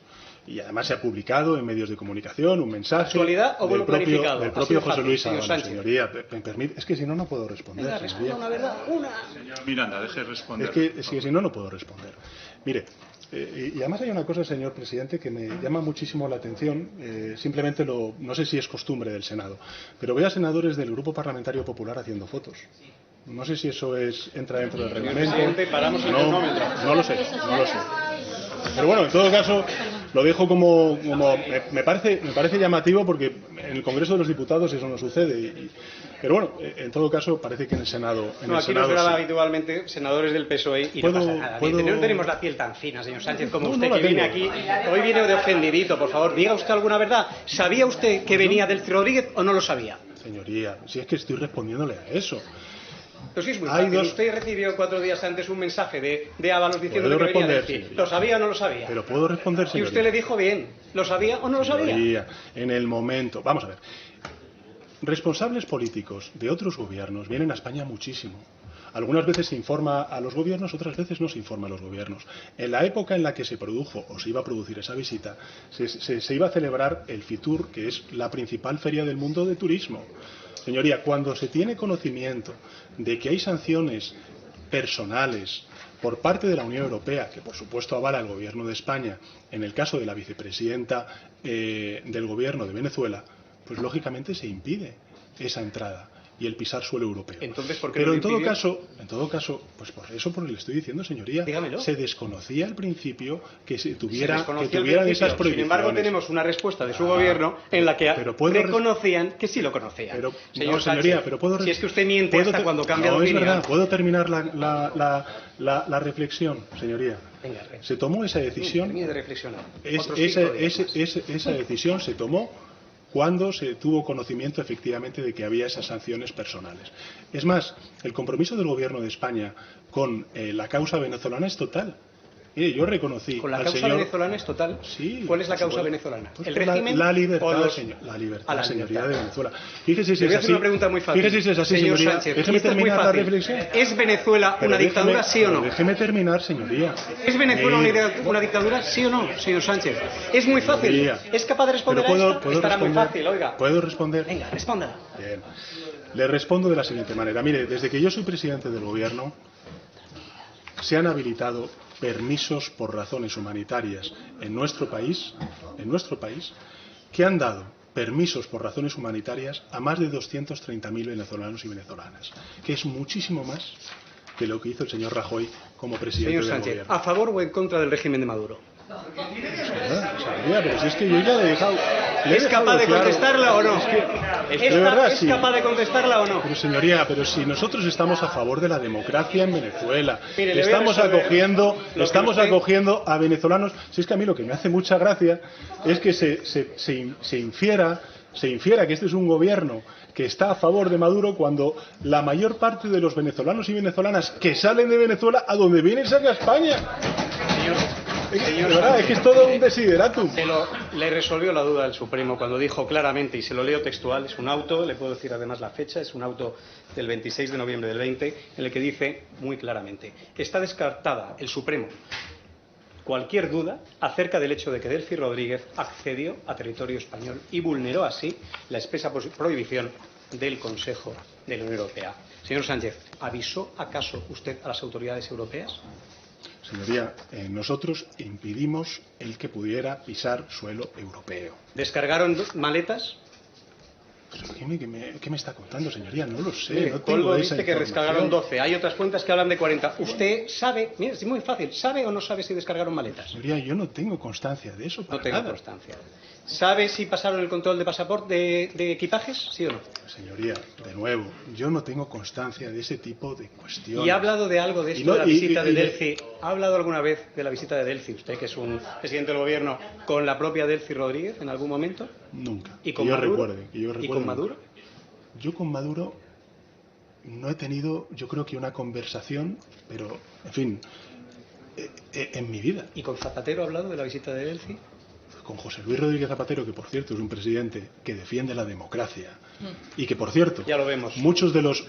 Speaker 2: Y además se ha publicado en medios de comunicación un mensaje
Speaker 1: ¿Casualidad o vuelo planificado?
Speaker 2: Del propio José Luis
Speaker 1: señor
Speaker 2: Sábano,
Speaker 1: Sánchez.
Speaker 2: Señoría. ¿Me permite? Es que si no, no puedo responder.
Speaker 1: Venga, responda una verdad, una.
Speaker 3: Señor Miranda, deje responder.
Speaker 2: Es que si no, no puedo responder. Mire, y además hay una cosa, señor presidente, que me llama muchísimo la atención. Simplemente no sé si es costumbre del Senado, pero veo a senadores del Grupo Parlamentario Popular haciendo fotos. No sé si eso entra dentro del reglamento. No lo sé. Pero bueno, en todo caso, lo dejo como me parece llamativo porque en el Congreso de los Diputados eso no sucede. Pero bueno, en todo caso, parece que en el Senado.
Speaker 1: Aquí nos graba habitualmente senadores del PSOE y no pasa nada. No tenemos la piel tan fina, señor Sánchez, como usted que viene aquí. Hoy viene de ofendidito, por favor, diga usted alguna verdad. ¿Sabía usted que venía Delcy Rodríguez o no lo sabía?
Speaker 2: Señoría, si es que estoy respondiéndole a eso.
Speaker 1: Pero sí es muy fácil. Usted recibió 4 días antes un mensaje de Ábalos diciendo que venía Delcy. ¿Lo sabía o no lo sabía?
Speaker 2: Pero puedo responder, señoría.
Speaker 1: Y usted le dijo bien. ¿Lo sabía o no lo sabía?
Speaker 2: Señoría, en el momento. Vamos a ver. Responsables políticos de otros gobiernos vienen a España muchísimo. Algunas veces se informa a los gobiernos, otras veces no se informa a los gobiernos. En la época en la que se produjo o se iba a producir esa visita, se iba a celebrar el Fitur, que es la principal feria del mundo de turismo. Señoría, cuando se tiene conocimiento de que hay sanciones personales por parte de la Unión Europea, que por supuesto avala el Gobierno de España, en el caso de la vicepresidenta del Gobierno de Venezuela, pues lógicamente se impide esa entrada y el pisar suelo europeo.
Speaker 1: Entonces, ¿por qué
Speaker 2: pero
Speaker 1: no
Speaker 2: en todo caso, pues por eso le estoy diciendo, señoría,
Speaker 1: dígamelo.
Speaker 2: Se desconocía al principio que tuvieran esas prohibiciones.
Speaker 1: Sin embargo, tenemos una respuesta de su gobierno en la que reconocían que sí lo conocían.
Speaker 2: Pero,
Speaker 1: señor
Speaker 2: no, señoría,
Speaker 1: Sánchez,
Speaker 2: pero puedo,
Speaker 1: si es que usted miente hasta cuando cambia de opinión.
Speaker 2: Es verdad, puedo terminar la reflexión, señoría.
Speaker 1: Venga,
Speaker 2: se tomó esa decisión.
Speaker 1: Termine de reflexionar.
Speaker 2: Esa decisión se tomó cuando se tuvo conocimiento efectivamente de que había esas sanciones personales. Es más, el compromiso del Gobierno de España con la causa venezolana es total. Mire, yo reconocí
Speaker 1: ¿Con la
Speaker 2: al
Speaker 1: causa
Speaker 2: señor...
Speaker 1: venezolana es total?
Speaker 2: Sí.
Speaker 1: ¿Cuál es la causa venezolana?
Speaker 2: Pues
Speaker 1: ¿El régimen?
Speaker 2: La libertad,
Speaker 1: o los...
Speaker 2: señor, la libertad,
Speaker 1: la
Speaker 2: señoría
Speaker 1: libertad.
Speaker 2: de Venezuela. Fíjese si
Speaker 1: Le voy
Speaker 2: es
Speaker 1: a hacer
Speaker 2: así.
Speaker 1: una pregunta muy fácil.
Speaker 2: Fíjese si es así,
Speaker 1: señor
Speaker 2: señoría.
Speaker 1: Sánchez,
Speaker 2: Déjeme terminar la reflexión.
Speaker 1: ¿Es Venezuela una dictadura, sí o no?
Speaker 2: Déjeme terminar, señoría.
Speaker 1: ¿Es Venezuela una dictadura, sí o no, señor Sánchez? Es muy fácil.
Speaker 2: Señoría.
Speaker 1: ¿Es capaz de responder a esto? Estará muy fácil, oiga.
Speaker 2: ¿Puedo responder?
Speaker 1: Venga, responda.
Speaker 2: Bien. Le respondo de la siguiente manera. Mire, desde que yo soy presidente del Gobierno, se han habilitado permisos por razones humanitarias en nuestro país, que han dado permisos por razones humanitarias a más de 230.000 venezolanos y venezolanas, que es muchísimo más que lo que hizo el señor Rajoy como presidente
Speaker 1: señor
Speaker 2: del
Speaker 1: Sánchez,
Speaker 2: Gobierno.
Speaker 1: ¿a favor o en contra del régimen de Maduro?
Speaker 2: Pero si es que yo ya le he dejado...
Speaker 1: ¿Es capaz de contestarla o no? ¿Es capaz de contestarla o no?
Speaker 2: Pero señoría, pero si nosotros estamos a favor de la democracia en Venezuela,
Speaker 1: mire,
Speaker 2: estamos acogiendo a venezolanos, si es que a mí lo que me hace mucha gracia es que se infiera que este es un gobierno que está a favor de Maduro cuando la mayor parte de los venezolanos y venezolanas que salen de Venezuela a donde vienen es a España. De verdad, es que es todo un desideratum.
Speaker 1: Le resolvió la duda al Supremo cuando dijo claramente, y se lo leo textual, es un auto, le puedo decir además la fecha, es un auto del 26 de noviembre del 20, en el que dice muy claramente: está descartada el Supremo cualquier duda acerca del hecho de que Delcy Rodríguez accedió a territorio español y vulneró así la espesa prohibición del Consejo de la Unión Europea. Señor Sánchez, ¿avisó acaso usted a las autoridades europeas?
Speaker 2: Señoría, nosotros impidimos el que pudiera pisar suelo europeo.
Speaker 1: ¿Descargaron maletas?
Speaker 2: ¿Qué me está contando, señoría? No lo sé.
Speaker 1: Mire,
Speaker 2: no tengo
Speaker 1: Colbo
Speaker 2: esa
Speaker 1: dice que
Speaker 2: información.
Speaker 1: descargaron 12. Hay otras cuentas que hablan de 40. ¿Usted sabe? Mire, es muy fácil. ¿Sabe o no sabe si descargaron maletas?
Speaker 2: Señoría, yo no tengo constancia de eso.
Speaker 1: No tengo constancia. ¿Sabe si pasaron el control de pasaporte de equipajes? ¿Sí o no?
Speaker 2: Señoría, de nuevo, yo no tengo constancia de ese tipo de cuestiones.
Speaker 1: ¿Y ha hablado de algo de esto, de la visita de Delcy? ¿Ha hablado alguna vez de la visita de Delcy, usted que es un presidente del gobierno, con la propia Delcy Rodríguez en algún momento?
Speaker 2: Nunca.
Speaker 1: ¿Y con Maduro? ¿Y con Maduro?
Speaker 2: Yo con Maduro no he tenido, yo creo que una conversación, pero, en fin, en mi vida.
Speaker 1: ¿Y con Zapatero ha hablado de la visita de Delcy?
Speaker 2: con José Luis Rodríguez Zapatero, que por cierto es un presidente que defiende la democracia y que por cierto
Speaker 1: ya lo vemos,
Speaker 2: muchos de los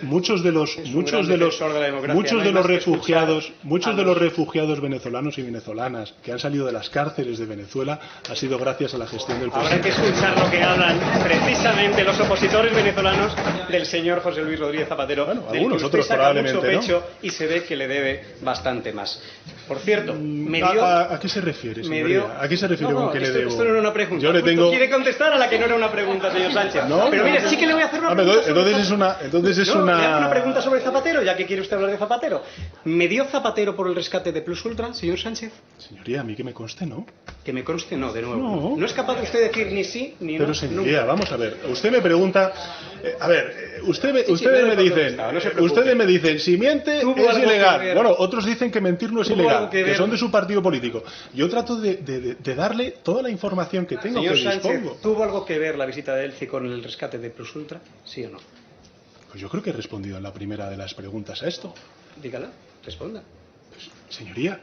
Speaker 2: refugiados venezolanos y venezolanas que han salido de las cárceles de Venezuela ha sido gracias a la gestión del presidente.
Speaker 1: Habrá que escuchar lo que hablan precisamente los opositores venezolanos del señor José Luis Rodríguez Zapatero,
Speaker 2: bueno,
Speaker 1: del
Speaker 2: algunos
Speaker 1: que usted
Speaker 2: otros
Speaker 1: saca
Speaker 2: probablemente
Speaker 1: mucho pecho,
Speaker 2: no,
Speaker 1: y se ve que le debe bastante más. Por cierto,
Speaker 2: ¿A qué se refiere, señoría? ¿A qué se refiere con que le debo?
Speaker 1: Esto no era una pregunta.
Speaker 2: Yo le tengo...
Speaker 1: Quiere contestar a la que no era una pregunta, señor Sánchez.
Speaker 2: No,
Speaker 1: pero mire, sí que le voy a hacer una pregunta.
Speaker 2: Entonces es una...
Speaker 1: Le hago una pregunta sobre Zapatero, ya que quiere usted hablar de Zapatero. ¿Me dio Zapatero por el rescate de Plus Ultra, señor Sánchez?
Speaker 2: Señoría, a mí que me conste, ¿no?
Speaker 1: Que me conste, no, de nuevo. No es capaz de usted decir ni sí ni no.
Speaker 2: Pero señoría, vamos a ver. Usted me pregunta... ustedes me dicen, si miente es ilegal. Bueno, otros dicen que mentir no es ilegal, que son de su partido político. Yo trato de darle toda la información que tengo,
Speaker 1: señor
Speaker 2: que
Speaker 1: Sánchez,
Speaker 2: dispongo.
Speaker 1: ¿tuvo algo que ver la visita de Elci con el rescate de Plus Ultra? ¿Sí o no?
Speaker 2: Pues yo creo que he respondido en la primera de las preguntas a esto.
Speaker 1: Dígala, responda.
Speaker 2: Pues, señoría,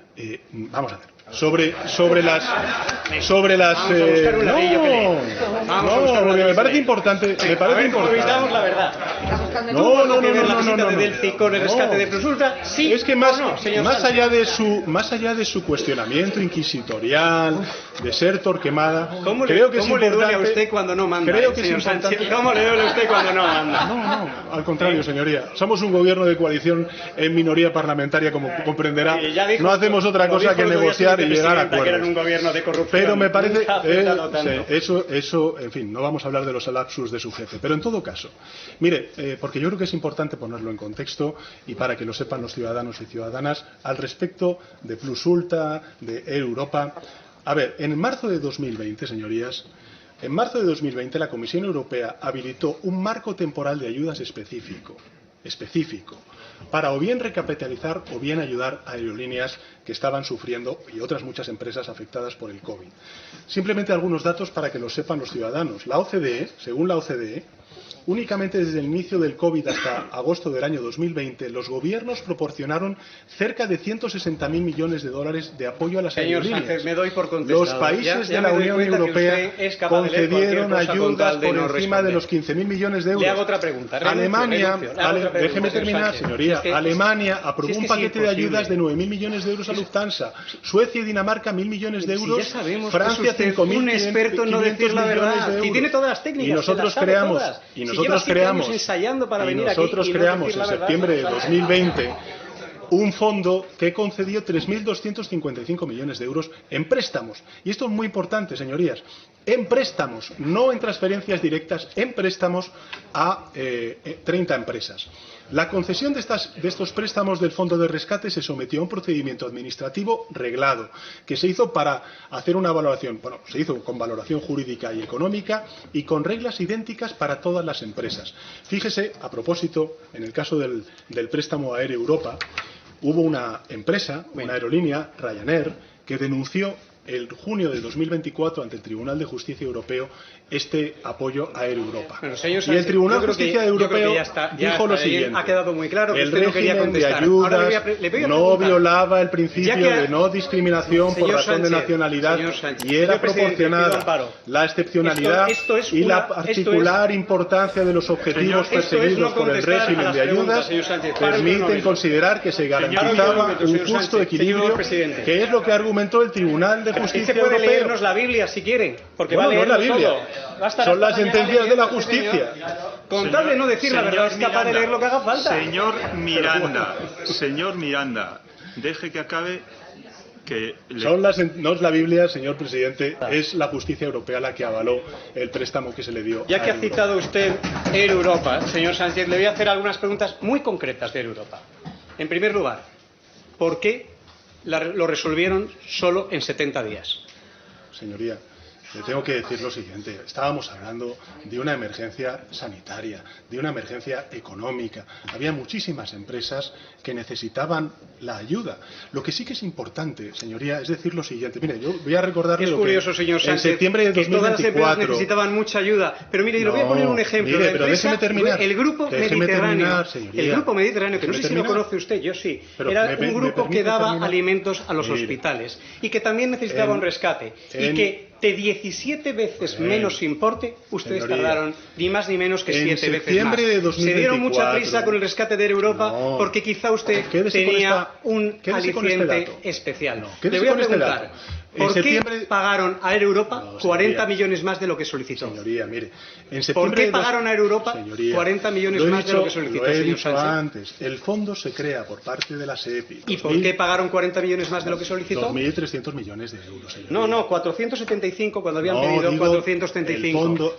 Speaker 2: vamos a ver. Sobre las
Speaker 1: vamos a buscar un ladrillo que lee.
Speaker 2: porque me parece importante,
Speaker 1: la verdad.
Speaker 2: No,
Speaker 1: de Delphi con el rescate de Plus Ultra, sí.
Speaker 2: Es que más allá de su cuestionamiento inquisitorial, de ser Torquemada, creo que es importante.
Speaker 1: ¿Cómo le duele a usted cuando no manda?
Speaker 2: Creo que señor Sánchez,
Speaker 1: ¿cómo le duele a usted cuando no manda?
Speaker 2: No, al contrario, señoría. Somos un gobierno de coalición en minoría parlamentaria, como comprenderá. No hacemos otra cosa que negociar y llegar a acuerdos.
Speaker 1: Que eran un gobierno de corrupción.
Speaker 2: Pero me parece eso, en fin, no vamos a hablar de los lapsus de su jefe. Pero en todo caso, mire, porque yo creo que es importante ponerlo en contexto y para que lo sepan los ciudadanos y ciudadanas al respecto de Plus Ultra, de Air Europa. A ver, en marzo de 2020, señorías, en marzo de 2020 la Comisión Europea habilitó un marco temporal de ayudas específico para o bien recapitalizar o bien ayudar a aerolíneas que estaban sufriendo y otras muchas empresas afectadas por el COVID. Simplemente algunos datos para que lo sepan los ciudadanos. La OCDE, según la OCDE, únicamente desde el inicio del COVID hasta agosto del año 2020, los gobiernos proporcionaron cerca de 160.000 millones de dólares de apoyo a las aerolíneas.
Speaker 1: Sánchez, me doy por contestado.
Speaker 2: Los países de la Unión Europea concedieron ayudas por encima de los 15.000 millones de euros.
Speaker 1: Le hago otra pregunta.
Speaker 2: Alemania, déjeme terminar, señoría. Alemania aprobó un paquete de ayudas de 9.000 millones de euros a Lufthansa. Suecia y Dinamarca 1.000 millones de euros. Francia 5.000
Speaker 1: un experto en no decir la verdad. Si tiene todas las técnicas.
Speaker 2: Y nosotros creamos en septiembre de 2020 un fondo que concedió 3.255 millones de euros en préstamos. Y esto es muy importante, señorías. En préstamos, no en transferencias directas, en préstamos a 30 empresas. La concesión de estos préstamos del Fondo de Rescate se sometió a un procedimiento administrativo reglado, que se hizo para hacer una valoración, se hizo con valoración jurídica y económica y con reglas idénticas para todas las empresas. Fíjese, a propósito, en el caso del préstamo a Air Europa, hubo una empresa, una aerolínea, Ryanair, que denunció en junio de 2024 ante el Tribunal de Justicia Europeo este apoyo a Air Europa.
Speaker 1: Bueno, señor
Speaker 2: y el Tribunal de Justicia Europeo dijo lo siguiente:
Speaker 1: ha quedado muy claro que
Speaker 2: el
Speaker 1: usted no quería
Speaker 2: régimen de
Speaker 1: contestar.
Speaker 2: ayudas no violaba el principio de no discriminación por razón de nacionalidad y era proporcionada la excepcionalidad y la particular importancia de los objetivos perseguidos por el régimen de ayudas permiten considerar que se garantizaba un justo equilibrio, que es lo que argumentó el Tribunal de Justicia Europeo.
Speaker 1: Puede leernos la Biblia si quiere, porque
Speaker 2: no es la Biblia.
Speaker 1: todo.
Speaker 2: Son las sentencias de la justicia.
Speaker 1: Con tal de no decir la verdad, es capaz de leer lo que haga falta.
Speaker 3: Señor Miranda, deje que acabe.
Speaker 2: No es la Biblia, señor presidente, es la justicia europea la que avaló el préstamo que se le dio.
Speaker 1: Ya que ha citado usted Air Europa, señor Sánchez, le voy a hacer algunas preguntas muy concretas de Air Europa. En primer lugar, ¿por qué lo resolvieron solo en 70 días?
Speaker 2: Señoría, le tengo que decir lo siguiente: estábamos hablando de una emergencia sanitaria, de una emergencia económica. Había muchísimas empresas que necesitaban la ayuda. Lo que sí que es importante, señoría, es decir lo siguiente. Mire, yo voy a recordarle
Speaker 1: lo que
Speaker 2: en septiembre de 2024...
Speaker 1: que todas las empresas necesitaban mucha ayuda. Pero mire, le voy a poner un ejemplo.
Speaker 2: Mire, pero déjeme terminar.
Speaker 1: El Grupo Mediterráneo, que no sé si lo conoce usted, yo sí. Era un grupo que daba alimentos a los hospitales y que también necesitaba un rescate. Y que de 17 veces menos importe, ustedes tardaron ni más ni menos que 7 veces más.
Speaker 2: De 2024,
Speaker 1: se dieron mucha prisa con el rescate de Europa porque quizá usted tenía un aliciente especial. Le voy a preguntar, ¿por qué pagaron a Air Europa 40 millones más de lo que solicitó?
Speaker 2: Señoría, mire,
Speaker 1: ¿Por qué pagaron a Air Europa 40 millones más de lo que solicitó, señor Sánchez?
Speaker 2: Antes, el fondo se crea por parte de la SEPI.
Speaker 1: ¿Y por qué pagaron 40 millones más de lo que solicitó?
Speaker 2: 2.300 millones de euros, señoría.
Speaker 1: No, 475 cuando habían pedido 435.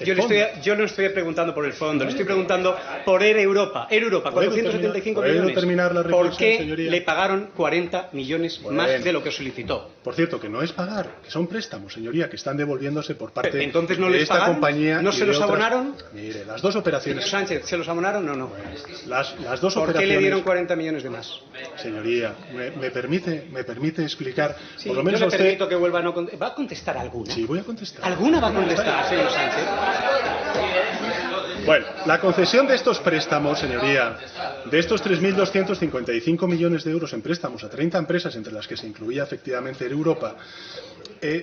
Speaker 1: Yo no estoy preguntando por el fondo, le estoy preguntando por Air Europa. Air Europa, 475 millones. ¿Por qué le pagaron 40 millones más de lo que solicitó?
Speaker 2: Por cierto, que no es pagar, que son préstamos, señoría, que están devolviéndose por parte
Speaker 1: ¿Entonces no
Speaker 2: de
Speaker 1: les
Speaker 2: esta
Speaker 1: pagaron?
Speaker 2: compañía.
Speaker 1: ¿No se los abonaron?
Speaker 2: Mire, las dos operaciones.
Speaker 1: Señor Sánchez, ¿se los abonaron o no?
Speaker 2: Las dos
Speaker 1: ¿Por
Speaker 2: operaciones.
Speaker 1: qué le dieron 40 millones de más?
Speaker 2: Señoría, ¿me permite explicar?
Speaker 1: Sí,
Speaker 2: por lo menos
Speaker 1: yo le
Speaker 2: a usted...
Speaker 1: permito que vuelva a no contestar. ¿Va a contestar alguna?
Speaker 2: Sí, voy a contestar.
Speaker 1: ¿Alguna va a contestar, señor Sánchez?
Speaker 2: Bueno, la concesión de estos préstamos, señoría, de estos 3.255 millones de euros en préstamos a 30 empresas, entre las que se incluía efectivamente Air Europa,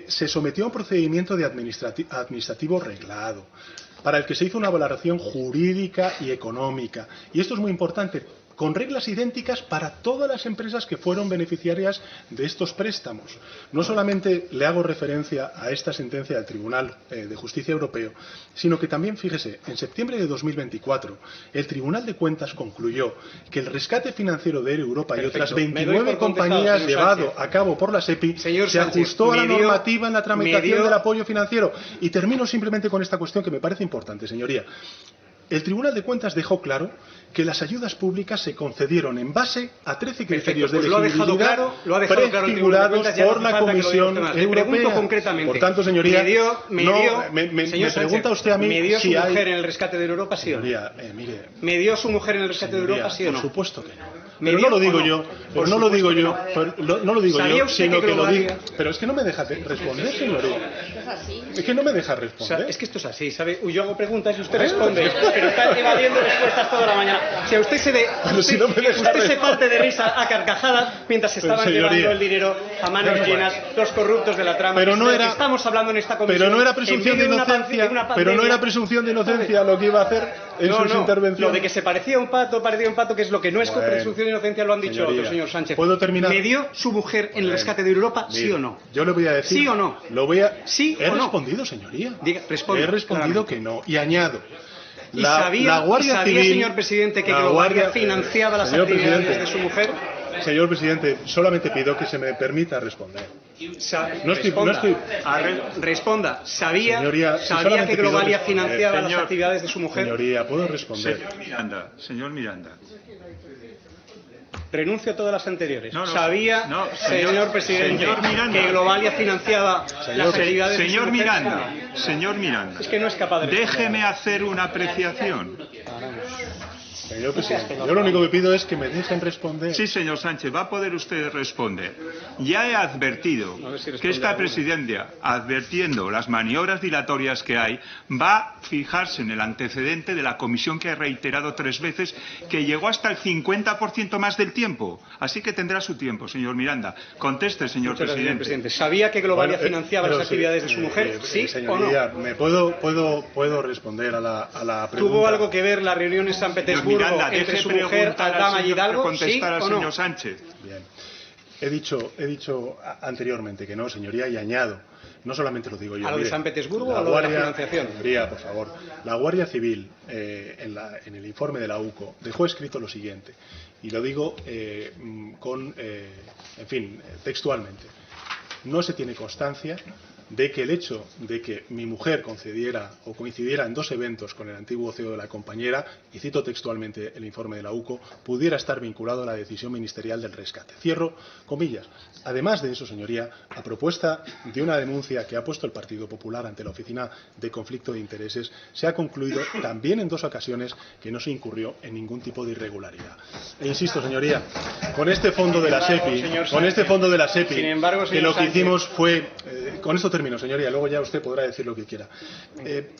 Speaker 2: se sometió a un procedimiento de administrativo reglado, para el que se hizo una valoración jurídica y económica. Y esto es muy importante, con reglas idénticas para todas las empresas que fueron beneficiarias de estos préstamos. No solamente le hago referencia a esta sentencia del Tribunal de Justicia Europeo, sino que también, fíjese, en septiembre de 2024, el Tribunal de Cuentas concluyó que el rescate financiero de Air Europa y otras 29 compañías llevado a cabo por la SEPI se ajustó a la normativa en la tramitación del apoyo financiero. Y termino simplemente con esta cuestión que me parece importante, señoría. El Tribunal de Cuentas dejó claro que las ayudas públicas se concedieron en base a 13 criterios de elegibilidad prefigurados por la Comisión Europea.
Speaker 1: Concretamente,
Speaker 2: por tanto, señoría,
Speaker 1: me
Speaker 2: pregunta usted a mí
Speaker 1: ¿me dio
Speaker 2: si
Speaker 1: su mujer en el rescate de Europa, sí o no?
Speaker 2: Mire,
Speaker 1: ¿Me dio su mujer en el rescate de Europa, sí o no?
Speaker 2: Por supuesto que no. Pero no lo digo yo, sino que lo digo. Pero es que no me deja responder, señoría. Es que no me deja responder.
Speaker 1: O sea, es que esto es así, ¿sabe? Yo hago preguntas y usted responde, pero está evadiendo respuestas toda la mañana. O sea, usted se parte de risa a carcajadas mientras se estaban llevando el dinero a manos llenas los corruptos de la trama.
Speaker 2: Pero no era,
Speaker 1: estamos hablando en esta comisión.
Speaker 2: Pero no era presunción de inocencia. Pero no era presunción de inocencia lo que iba a hacer en sus intervenciones.
Speaker 1: Lo de que se parecía un pato, que es lo que no es presunción de inocencia, lo han dicho otros, señor Sánchez.
Speaker 2: ¿Puedo terminar?
Speaker 1: ¿Me dio su mujer en el rescate de Europa, sí o no?
Speaker 2: Yo le voy a decir.
Speaker 1: ¿Sí o no? ¿Sí
Speaker 2: He
Speaker 1: o no?
Speaker 2: respondido, señoría.
Speaker 1: Responde,
Speaker 2: he respondido claramente que no. Y añado.
Speaker 1: ¿Sabía, señor presidente, que Globalia financiaba las actividades de su mujer?
Speaker 2: Señor presidente, solamente pido que se me permita responder.
Speaker 1: Responda. ¿Sabía que Globalia financiaba las actividades de su mujer?
Speaker 2: Señoría, ¿puedo responder?
Speaker 3: Señor Miranda.
Speaker 1: Renuncio a todas las anteriores. Señor presidente, que Globalia financiaba las actividades de su mujer.
Speaker 3: Señor Miranda.
Speaker 1: Es que no es capaz de responder.
Speaker 3: Déjeme hacer una apreciación.
Speaker 2: Señor presidente, yo lo único que pido es que me dejen responder.
Speaker 3: Sí, señor Sánchez, va a poder usted responder. Ya he advertido que esta presidencia, advirtiendo las maniobras dilatorias que hay, va a fijarse en el antecedente de la comisión que ha reiterado 3 veces, que llegó hasta el 50% más del tiempo. Así que tendrá su tiempo, señor Miranda. Conteste, señor presidente.
Speaker 1: ¿Sabía que Globalia financiaba las actividades de su mujer? ¿Sí
Speaker 2: señoría, o no? ¿Me puedo responder a la pregunta?
Speaker 1: ¿Tuvo algo que ver la reunión en San Petersburgo entre su mujer, Aldama y Hidalgo?
Speaker 3: Contestar al señor
Speaker 1: no?
Speaker 3: Sánchez.
Speaker 2: Bien. He dicho anteriormente que no, señoría, y añado, no solamente lo digo yo.
Speaker 1: ¿A lo de San Petersburgo o a lo de la financiación?
Speaker 2: Señoría, por favor. La Guardia Civil, en el informe de la UCO, dejó escrito lo siguiente, y lo digo textualmente. No se tiene constancia de que el hecho de que mi mujer concediera o coincidiera en 2 eventos con el antiguo CEO de la compañera, y cito textualmente el informe de la UCO, pudiera estar vinculado a la decisión ministerial del rescate. Cierro comillas. Además de eso, señoría, a propuesta de una denuncia que ha puesto el Partido Popular ante la Oficina de Conflicto de Intereses, se ha concluido también en 2 ocasiones que no se incurrió en ningún tipo de irregularidad. E insisto, señoría, con este fondo de la SEPI,
Speaker 1: sin embargo,
Speaker 2: que lo que hicimos fue Con esto termino, señoría, luego ya usted podrá decir lo que quiera.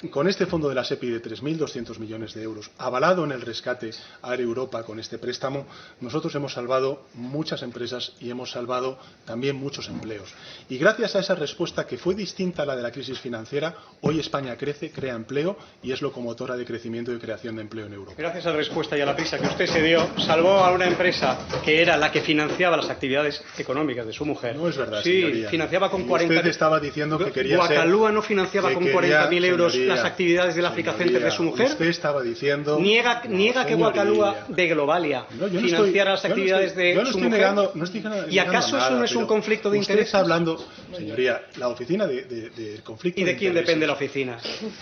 Speaker 2: Con este fondo de la SEPI de 3.200 millones de euros, avalado en el rescate a Air Europa con este préstamo, nosotros hemos salvado muchas empresas y hemos salvado también muchos empleos. Y gracias a esa respuesta, que fue distinta a la de la crisis financiera, hoy España crece, crea empleo y es locomotora de crecimiento y creación de empleo en Europa.
Speaker 1: Gracias a la respuesta y a la prisa que usted se dio, salvó a una empresa que era la que financiaba las actividades económicas de su mujer.
Speaker 2: No es verdad,
Speaker 1: sí,
Speaker 2: señoría.
Speaker 1: Financiaba con 40.
Speaker 2: Usted estaba diciendo que quería
Speaker 1: Guacalúa no financiaba con 40.000 euros las actividades del Africa Center de su mujer.
Speaker 2: Usted estaba diciendo.
Speaker 1: Niega que Guacalúa de Globalia financiara las actividades de su mujer.
Speaker 2: No estoy negando
Speaker 1: ¿Y acaso
Speaker 2: nada,
Speaker 1: eso no es un conflicto de
Speaker 2: usted
Speaker 1: intereses?
Speaker 2: Está hablando, señoría, la oficina del conflicto.
Speaker 1: ¿Y de quién
Speaker 2: intereses.
Speaker 1: depende la oficina?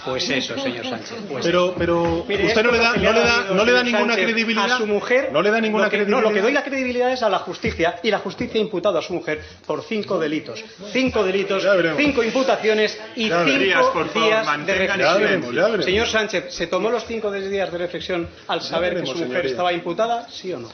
Speaker 1: Pues eso, señor Sánchez. Pues
Speaker 2: pero
Speaker 1: mire,
Speaker 2: usted no le da ninguna
Speaker 1: Sánchez
Speaker 2: credibilidad
Speaker 1: a su mujer.
Speaker 2: No le da ninguna credibilidad.
Speaker 1: No, lo que doy la credibilidad es a la justicia, y la justicia ha imputado a su mujer por 5 delitos. 5 delitos, 5 imputaciones y 5 días de reflexión. Señor Sánchez, ¿se tomó los 5 días de reflexión al saber que su mujer estaba imputada? ¿Sí o no?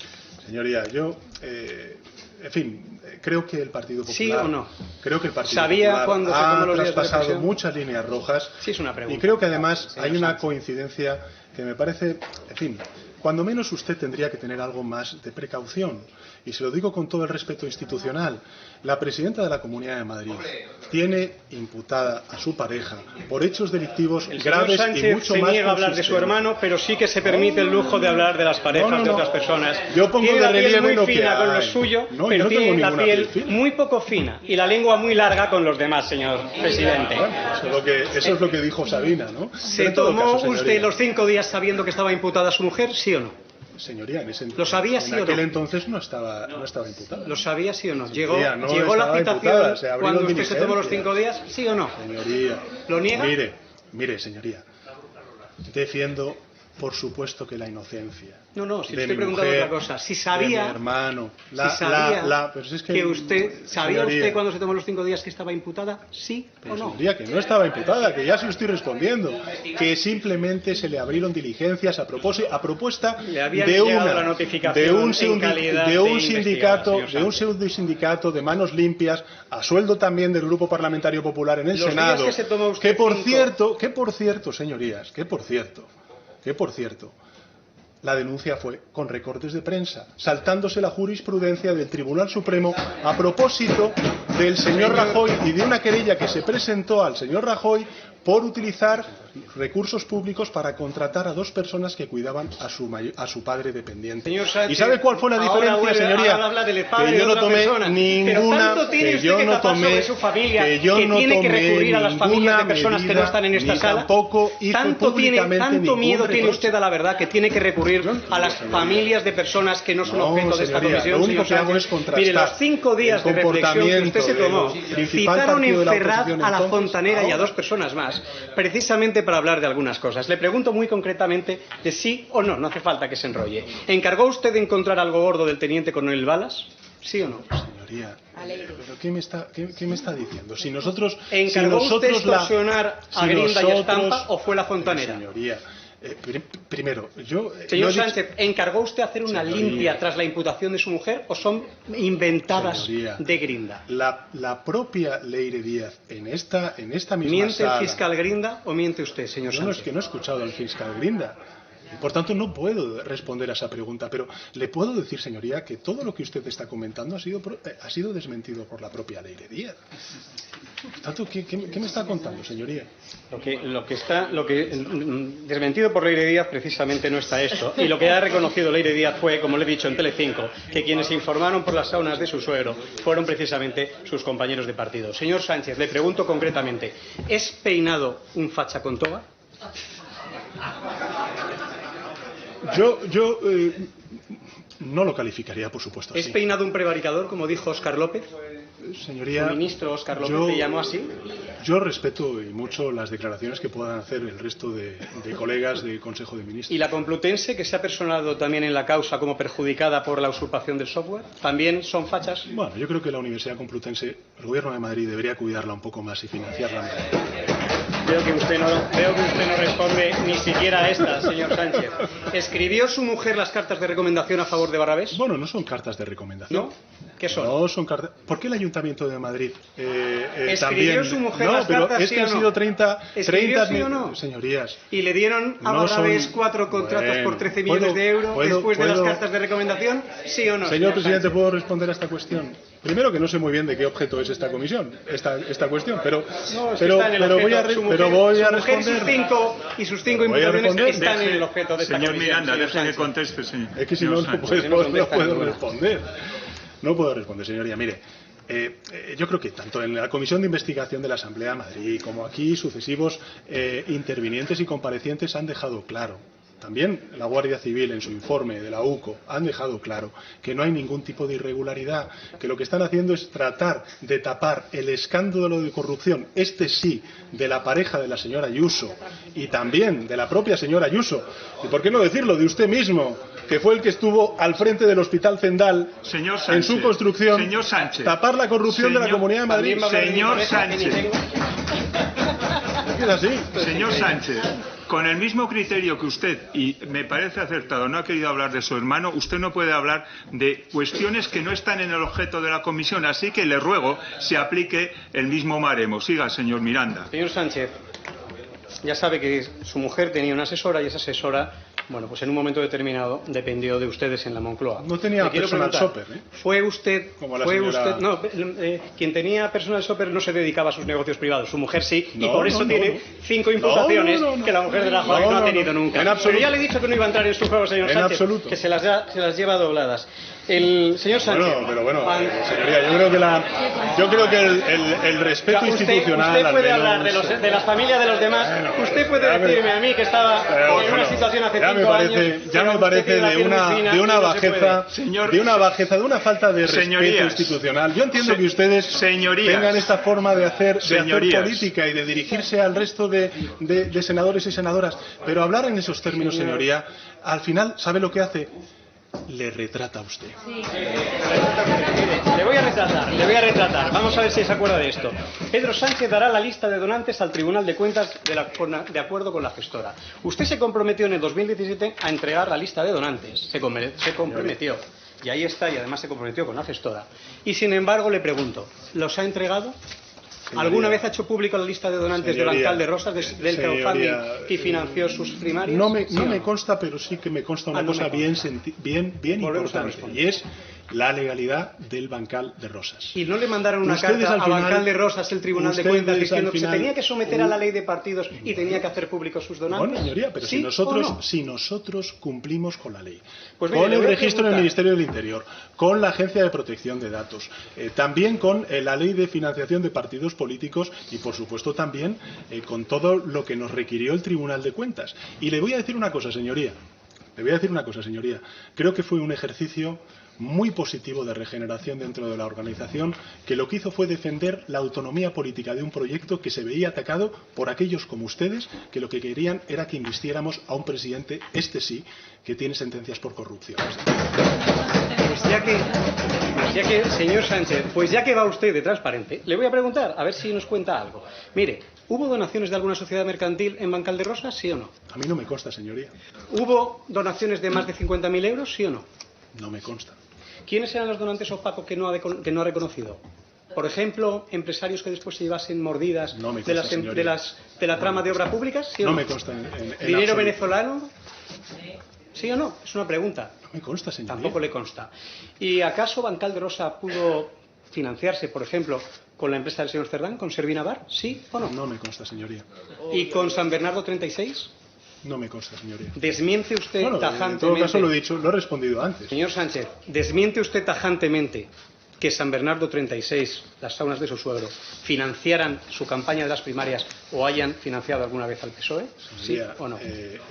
Speaker 2: Señoría, yo, en fin, creo que el Partido Popular...
Speaker 1: ¿Sí o no?
Speaker 2: Creo que el Partido
Speaker 1: ¿Sabía
Speaker 2: Popular
Speaker 1: cuándo se tomó los días de
Speaker 2: traspasado
Speaker 1: reflexión?
Speaker 2: muchas líneas rojas.
Speaker 1: Sí, es una pregunta.
Speaker 2: Y creo que además hay una coincidencia que me parece, en fin, cuando menos usted tendría que tener algo más de precaución. Y se lo digo con todo el respeto institucional. La presidenta de la Comunidad de Madrid tiene imputada a su pareja por hechos delictivos graves
Speaker 1: Sánchez
Speaker 2: y mucho más.
Speaker 1: se niega a hablar de su hermano, pero sí que se permite el lujo de hablar de las parejas de otras personas.
Speaker 2: Yo pongo
Speaker 1: tiene
Speaker 2: de
Speaker 1: la piel
Speaker 2: relieve
Speaker 1: muy
Speaker 2: lo que
Speaker 1: fina con lo
Speaker 2: hay.
Speaker 1: suyo,
Speaker 2: No,
Speaker 1: pero
Speaker 2: yo no tengo
Speaker 1: tiene la
Speaker 2: ninguna
Speaker 1: piel
Speaker 2: piel fina.
Speaker 1: muy poco fina y la lengua muy larga con los demás, señor presidente.
Speaker 2: Bueno, eso es lo que dijo Sabina, ¿no?
Speaker 1: ¿Se
Speaker 2: En todo
Speaker 1: tomó
Speaker 2: caso,
Speaker 1: usted
Speaker 2: señoría,
Speaker 1: los 5 días sabiendo que estaba imputada a su mujer, sí o no?
Speaker 2: Señoría,
Speaker 1: ¿Lo sabía, sí o no?
Speaker 2: En aquel entonces no estaba imputada.
Speaker 1: ¿Lo sabía, sí o no? ¿Llegó
Speaker 2: Señoría, no
Speaker 1: la
Speaker 2: estaba
Speaker 1: citación
Speaker 2: imputada, se abrieron
Speaker 1: cuando usted se tomó los
Speaker 2: diligencias.
Speaker 1: 5 días, sí o no?
Speaker 2: Señoría,
Speaker 1: ¿Lo niega?
Speaker 2: Mire, señoría, defiendo, por supuesto, que la inocencia.
Speaker 1: No, si
Speaker 2: de
Speaker 1: le estoy
Speaker 2: mi
Speaker 1: preguntando
Speaker 2: mujer,
Speaker 1: otra cosa. Si
Speaker 2: de
Speaker 1: sabía,
Speaker 2: mi hermano, pero si es
Speaker 1: que usted, ¿sabía
Speaker 2: señoría,
Speaker 1: usted cuando se tomó los 5 días que estaba imputada? ¿Sí o no?
Speaker 2: Señoría, que no estaba imputada, que ya se lo estoy respondiendo, que simplemente se le abrieron diligencias a propuesta
Speaker 1: Le habían
Speaker 2: de
Speaker 1: llegado la notificación en calidad de
Speaker 2: un
Speaker 1: investigador,
Speaker 2: sindicato de manos limpias, a sueldo también del Grupo Parlamentario Popular en el
Speaker 1: Los
Speaker 2: Senado,
Speaker 1: días que se tomó usted
Speaker 2: que por cierto, señorías, la denuncia fue con recortes de prensa, saltándose la jurisprudencia del Tribunal Supremo a propósito del señor Rajoy y de una querella que se presentó al señor Rajoy por utilizar recursos públicos para contratar a 2 personas que cuidaban a su padre dependiente.
Speaker 1: Señor Sánchez,
Speaker 2: ¿Y sabe cuál fue la diferencia, señoría?
Speaker 1: Ahora habla del padre
Speaker 2: Que yo
Speaker 1: de
Speaker 2: no
Speaker 1: otra
Speaker 2: tomé
Speaker 1: persona.
Speaker 2: ninguna,
Speaker 1: Pero tanto tiene usted que tapar sobre su familia, que tiene que recurrir a las familias de personas que no están en esta sala. Tanto miedo tiene usted a la verdad que tiene que recurrir a las familias de personas que no son objeto de esta comisión.
Speaker 2: Lo único que hago es
Speaker 1: Mire,
Speaker 2: contrastar
Speaker 1: los 5 días de reflexión que usted se tomó citaron en Ferraz a la Fontanera y a 2 personas más, precisamente para hablar de algunas cosas. Le pregunto muy concretamente de sí o no, no hace falta que se enrolle. ¿Encargó usted de encontrar algo gordo del teniente coronel Balas? ¿Sí o no?
Speaker 2: Señoría, ¿pero qué me está diciendo? Si nosotros...
Speaker 1: ¿Encargó usted extorsionar a Grinda y a Estampa o fue la Fontanera?
Speaker 2: Señoría, primero,
Speaker 1: Señor Sánchez, ¿encargó usted hacer una limpia tras la imputación de su mujer o son inventadas de Grinda?
Speaker 2: La propia Leire Díaz en esta misma
Speaker 1: ¿Miente
Speaker 2: sala,
Speaker 1: el fiscal Grinda o miente usted, señor Sánchez?
Speaker 2: No, es que no he escuchado al fiscal Grinda. Y por tanto, no puedo responder a esa pregunta, pero le puedo decir, señoría, que todo lo que usted está comentando ha sido desmentido por la propia Leire Díaz. Por tanto, ¿qué me está contando, señoría?
Speaker 1: Lo que desmentido por Leire Díaz precisamente no está esto. Y lo que ha reconocido Leire Díaz fue, como le he dicho en Telecinco, que quienes informaron por las saunas de su suegro fueron precisamente sus compañeros de partido. Señor Sánchez, le pregunto concretamente, ¿es peinado un facha con toga?
Speaker 2: Yo no lo calificaría, por supuesto, así.
Speaker 1: ¿Es peinado un prevaricador, como dijo Óscar López?
Speaker 2: Señoría,
Speaker 1: ¿El ministro Óscar López le llamó así?
Speaker 2: Yo respeto y mucho las declaraciones que puedan hacer el resto de colegas del Consejo de Ministros.
Speaker 1: ¿Y la Complutense, que se ha personado también en la causa como perjudicada por la usurpación del software, también son fachas?
Speaker 2: Bueno, yo creo que la Universidad Complutense, el Gobierno de Madrid debería cuidarla un poco más y financiarla mejor.
Speaker 1: Veo que usted no responde ni siquiera a esta, señor Sánchez. ¿Escribió su mujer las cartas de recomendación a favor de Barrabés?
Speaker 2: Bueno, no son cartas de recomendación.
Speaker 1: ¿No? ¿Qué son?
Speaker 2: No son cartas. ¿Por qué el Ayuntamiento de Madrid
Speaker 1: ¿Escribió
Speaker 2: también?
Speaker 1: su mujer
Speaker 2: no,
Speaker 1: las
Speaker 2: pero
Speaker 1: cartas,
Speaker 2: es que
Speaker 1: sí o
Speaker 2: han
Speaker 1: no?
Speaker 2: sido 30
Speaker 1: ¿Sí o no?
Speaker 2: Señorías.
Speaker 1: ¿Y le dieron a
Speaker 2: No
Speaker 1: Barrabés
Speaker 2: son-
Speaker 1: 4 contratos
Speaker 2: Bueno,
Speaker 1: por 13 millones de euros después de las cartas de recomendación? ¿Sí o no?
Speaker 2: Señor presidente,
Speaker 1: Sánchez?
Speaker 2: ¿puedo responder a esta cuestión? Primero, que no sé muy bien de qué objeto es esta comisión, esta cuestión, pero,
Speaker 1: No, es que está en el objeto.
Speaker 2: voy a
Speaker 1: Su mujer
Speaker 2: responder.
Speaker 1: y sus cinco
Speaker 2: Voy a
Speaker 1: imputaciones
Speaker 2: responder.
Speaker 1: están en el objeto de esta
Speaker 3: Señor
Speaker 1: comisión.
Speaker 3: Miranda,
Speaker 1: señor
Speaker 3: deje que
Speaker 1: Sánchez.
Speaker 3: conteste, señor.
Speaker 2: Es que si no,
Speaker 3: Sánchez.
Speaker 1: no
Speaker 2: no
Speaker 1: contesta
Speaker 2: puedo
Speaker 1: ninguna.
Speaker 2: responder. No puedo responder, señoría. Mire, yo creo que tanto en la Comisión de Investigación de la Asamblea de Madrid como aquí sucesivos intervinientes y comparecientes han dejado claro, también la Guardia Civil en su informe de la UCO han dejado claro que no hay ningún tipo de irregularidad, que lo que están haciendo es tratar de tapar el escándalo de corrupción, este sí, de la pareja de la señora Ayuso y también de la propia señora Ayuso, y por qué no decirlo, de usted mismo, que fue el que estuvo al frente del Hospital Zendal
Speaker 3: Señor Sánchez,
Speaker 2: en su construcción,
Speaker 3: señor Sánchez,
Speaker 2: tapar la corrupción de la Comunidad de Madrid.
Speaker 1: También va a hablar de mi
Speaker 3: Señor
Speaker 1: pareja, que ni
Speaker 3: Sánchez.
Speaker 1: tengo.
Speaker 2: Es así.
Speaker 3: Señor Sánchez, con el mismo criterio que usted, y me parece acertado, no ha querido hablar de su hermano, usted no puede hablar de cuestiones que no están en el objeto de la comisión, así que le ruego se aplique el mismo baremo. Siga, señor Miranda.
Speaker 1: Señor Sánchez, ya sabe que su mujer tenía una asesora y esa asesora, bueno, pues en un momento determinado dependió de ustedes en la Moncloa.
Speaker 2: No tenía
Speaker 1: Le quiero
Speaker 2: personal
Speaker 1: preguntar,
Speaker 2: shopper, ¿eh?
Speaker 1: ¿Fue usted,
Speaker 2: Como la señora-
Speaker 1: quien tenía personal shopper no se dedicaba a sus negocios privados, su mujer sí, y
Speaker 2: No,
Speaker 1: por eso
Speaker 2: no,
Speaker 1: tiene
Speaker 2: no.
Speaker 1: 5 imputaciones
Speaker 2: No.
Speaker 1: que la mujer de Rajoy no ha tenido nunca.
Speaker 2: En
Speaker 1: Pero
Speaker 2: absoluto.
Speaker 1: ya le he dicho que no iba a entrar en su juego, señor
Speaker 2: En
Speaker 1: Sánchez,
Speaker 2: absoluto.
Speaker 1: que se las lleva dobladas. El señor Sánchez...
Speaker 2: Bueno, señoría, yo creo que el respeto institucional
Speaker 1: usted puede
Speaker 2: al
Speaker 1: hablar
Speaker 2: menos,
Speaker 1: de las familias de los demás.
Speaker 2: Bueno,
Speaker 1: usted puede
Speaker 2: ya me-
Speaker 1: decirme a mí que estaba en una situación hace 5 años.
Speaker 2: ya me parece de una bajeza,
Speaker 3: Señor-
Speaker 2: de una falta de respeto
Speaker 3: Señorías.
Speaker 2: institucional. Yo entiendo que ustedes
Speaker 3: Señorías.
Speaker 2: tengan esta forma de hacer
Speaker 3: Señorías.
Speaker 2: política y de dirigirse al resto de senadores y senadoras, pero hablar en esos términos, señoría, al final, ¿sabe lo que hace? Le retrata a usted.
Speaker 1: Le voy a retratar. Vamos a ver si se acuerda de esto. Pedro Sánchez dará la lista de donantes al Tribunal de Cuentas de acuerdo con la gestora. Usted se comprometió en el 2017 a entregar la lista de donantes. Se comprometió. Y ahí está, y además se comprometió con la gestora. Y sin embargo, le pregunto, ¿los ha entregado? ¿Alguna vez ha hecho público la lista de donantes del
Speaker 2: Señoría,
Speaker 1: Bancal de Rosas, del crowdfunding que financió sus primarias?
Speaker 2: No
Speaker 1: ¿Sí o
Speaker 2: me consta, pero sí que me consta una
Speaker 1: no
Speaker 2: cosa
Speaker 1: me consta.
Speaker 2: bien
Speaker 1: Volvemos a
Speaker 2: importante,
Speaker 1: responder.
Speaker 2: y es la legalidad del Bancal de Rosas.
Speaker 1: ¿Y no le mandaron una
Speaker 2: Ustedes
Speaker 1: carta
Speaker 2: al
Speaker 1: a
Speaker 2: final-
Speaker 1: Bancal de Rosas, el Tribunal de
Speaker 2: ustedes
Speaker 1: Cuentas,
Speaker 2: al
Speaker 1: diciendo que se
Speaker 2: final-
Speaker 1: tenía que someter a la ley de partidos y tenía que hacer públicos sus donantes?
Speaker 2: Bueno, señoría, pero
Speaker 1: ¿Sí
Speaker 2: si
Speaker 1: o no?
Speaker 2: nosotros cumplimos con la ley,
Speaker 1: Pues mire,
Speaker 2: con
Speaker 1: le
Speaker 2: el
Speaker 1: voy a
Speaker 2: registro del
Speaker 1: preguntar.
Speaker 2: Ministerio del Interior, con la Agencia de Protección de Datos, también con la ley de financiación de partidos políticos y, por supuesto, también con todo lo que nos requirió el Tribunal de Cuentas. Y le voy a decir una cosa, señoría. Creo que fue un ejercicio muy positivo de regeneración dentro de la organización, que lo que hizo fue defender la autonomía política de un proyecto que se veía atacado por aquellos como ustedes, que lo que querían era que invistiéramos a un presidente, este sí, que tiene sentencias por corrupción.
Speaker 1: Pues ya que, señor Sánchez, pues ya que va usted de transparente, le voy a preguntar, a ver si nos cuenta algo. Mire, ¿hubo donaciones de alguna sociedad mercantil en Bancal de Rosas, sí o no?
Speaker 2: A mí no me consta, señoría.
Speaker 1: ¿Hubo donaciones de más de 50.000 euros, sí o no?
Speaker 2: No me consta.
Speaker 1: ¿Quiénes eran los donantes opacos que no ha reconocido? Por ejemplo, empresarios que después se llevasen mordidas
Speaker 2: No me
Speaker 1: de
Speaker 2: consta, señoría.
Speaker 1: de la trama de obras públicas, ¿sí o no?
Speaker 2: No me consta en
Speaker 1: ¿Dinero
Speaker 2: absoluto.
Speaker 1: venezolano? ¿Sí o no? Es una pregunta.
Speaker 2: No me consta, señoría.
Speaker 1: Tampoco le consta. ¿Y acaso Bancal de Rosa pudo financiarse, por ejemplo, con la empresa del señor Cerdán, con Servinavar? ¿Sí o no?
Speaker 2: No me consta, señoría.
Speaker 1: ¿Y con San Bernardo 36?
Speaker 2: No me consta, señoría.
Speaker 1: ¿Desmiente usted
Speaker 2: Bueno, en
Speaker 1: tajantemente?
Speaker 2: todo caso lo he dicho, lo he respondido antes.
Speaker 1: Señor Sánchez, ¿desmiente usted tajantemente que San Bernardo 36, las saunas de su suegro, financiaran su campaña de las primarias o hayan financiado alguna vez al PSOE? ¿Sí
Speaker 2: Señoría,
Speaker 1: o no?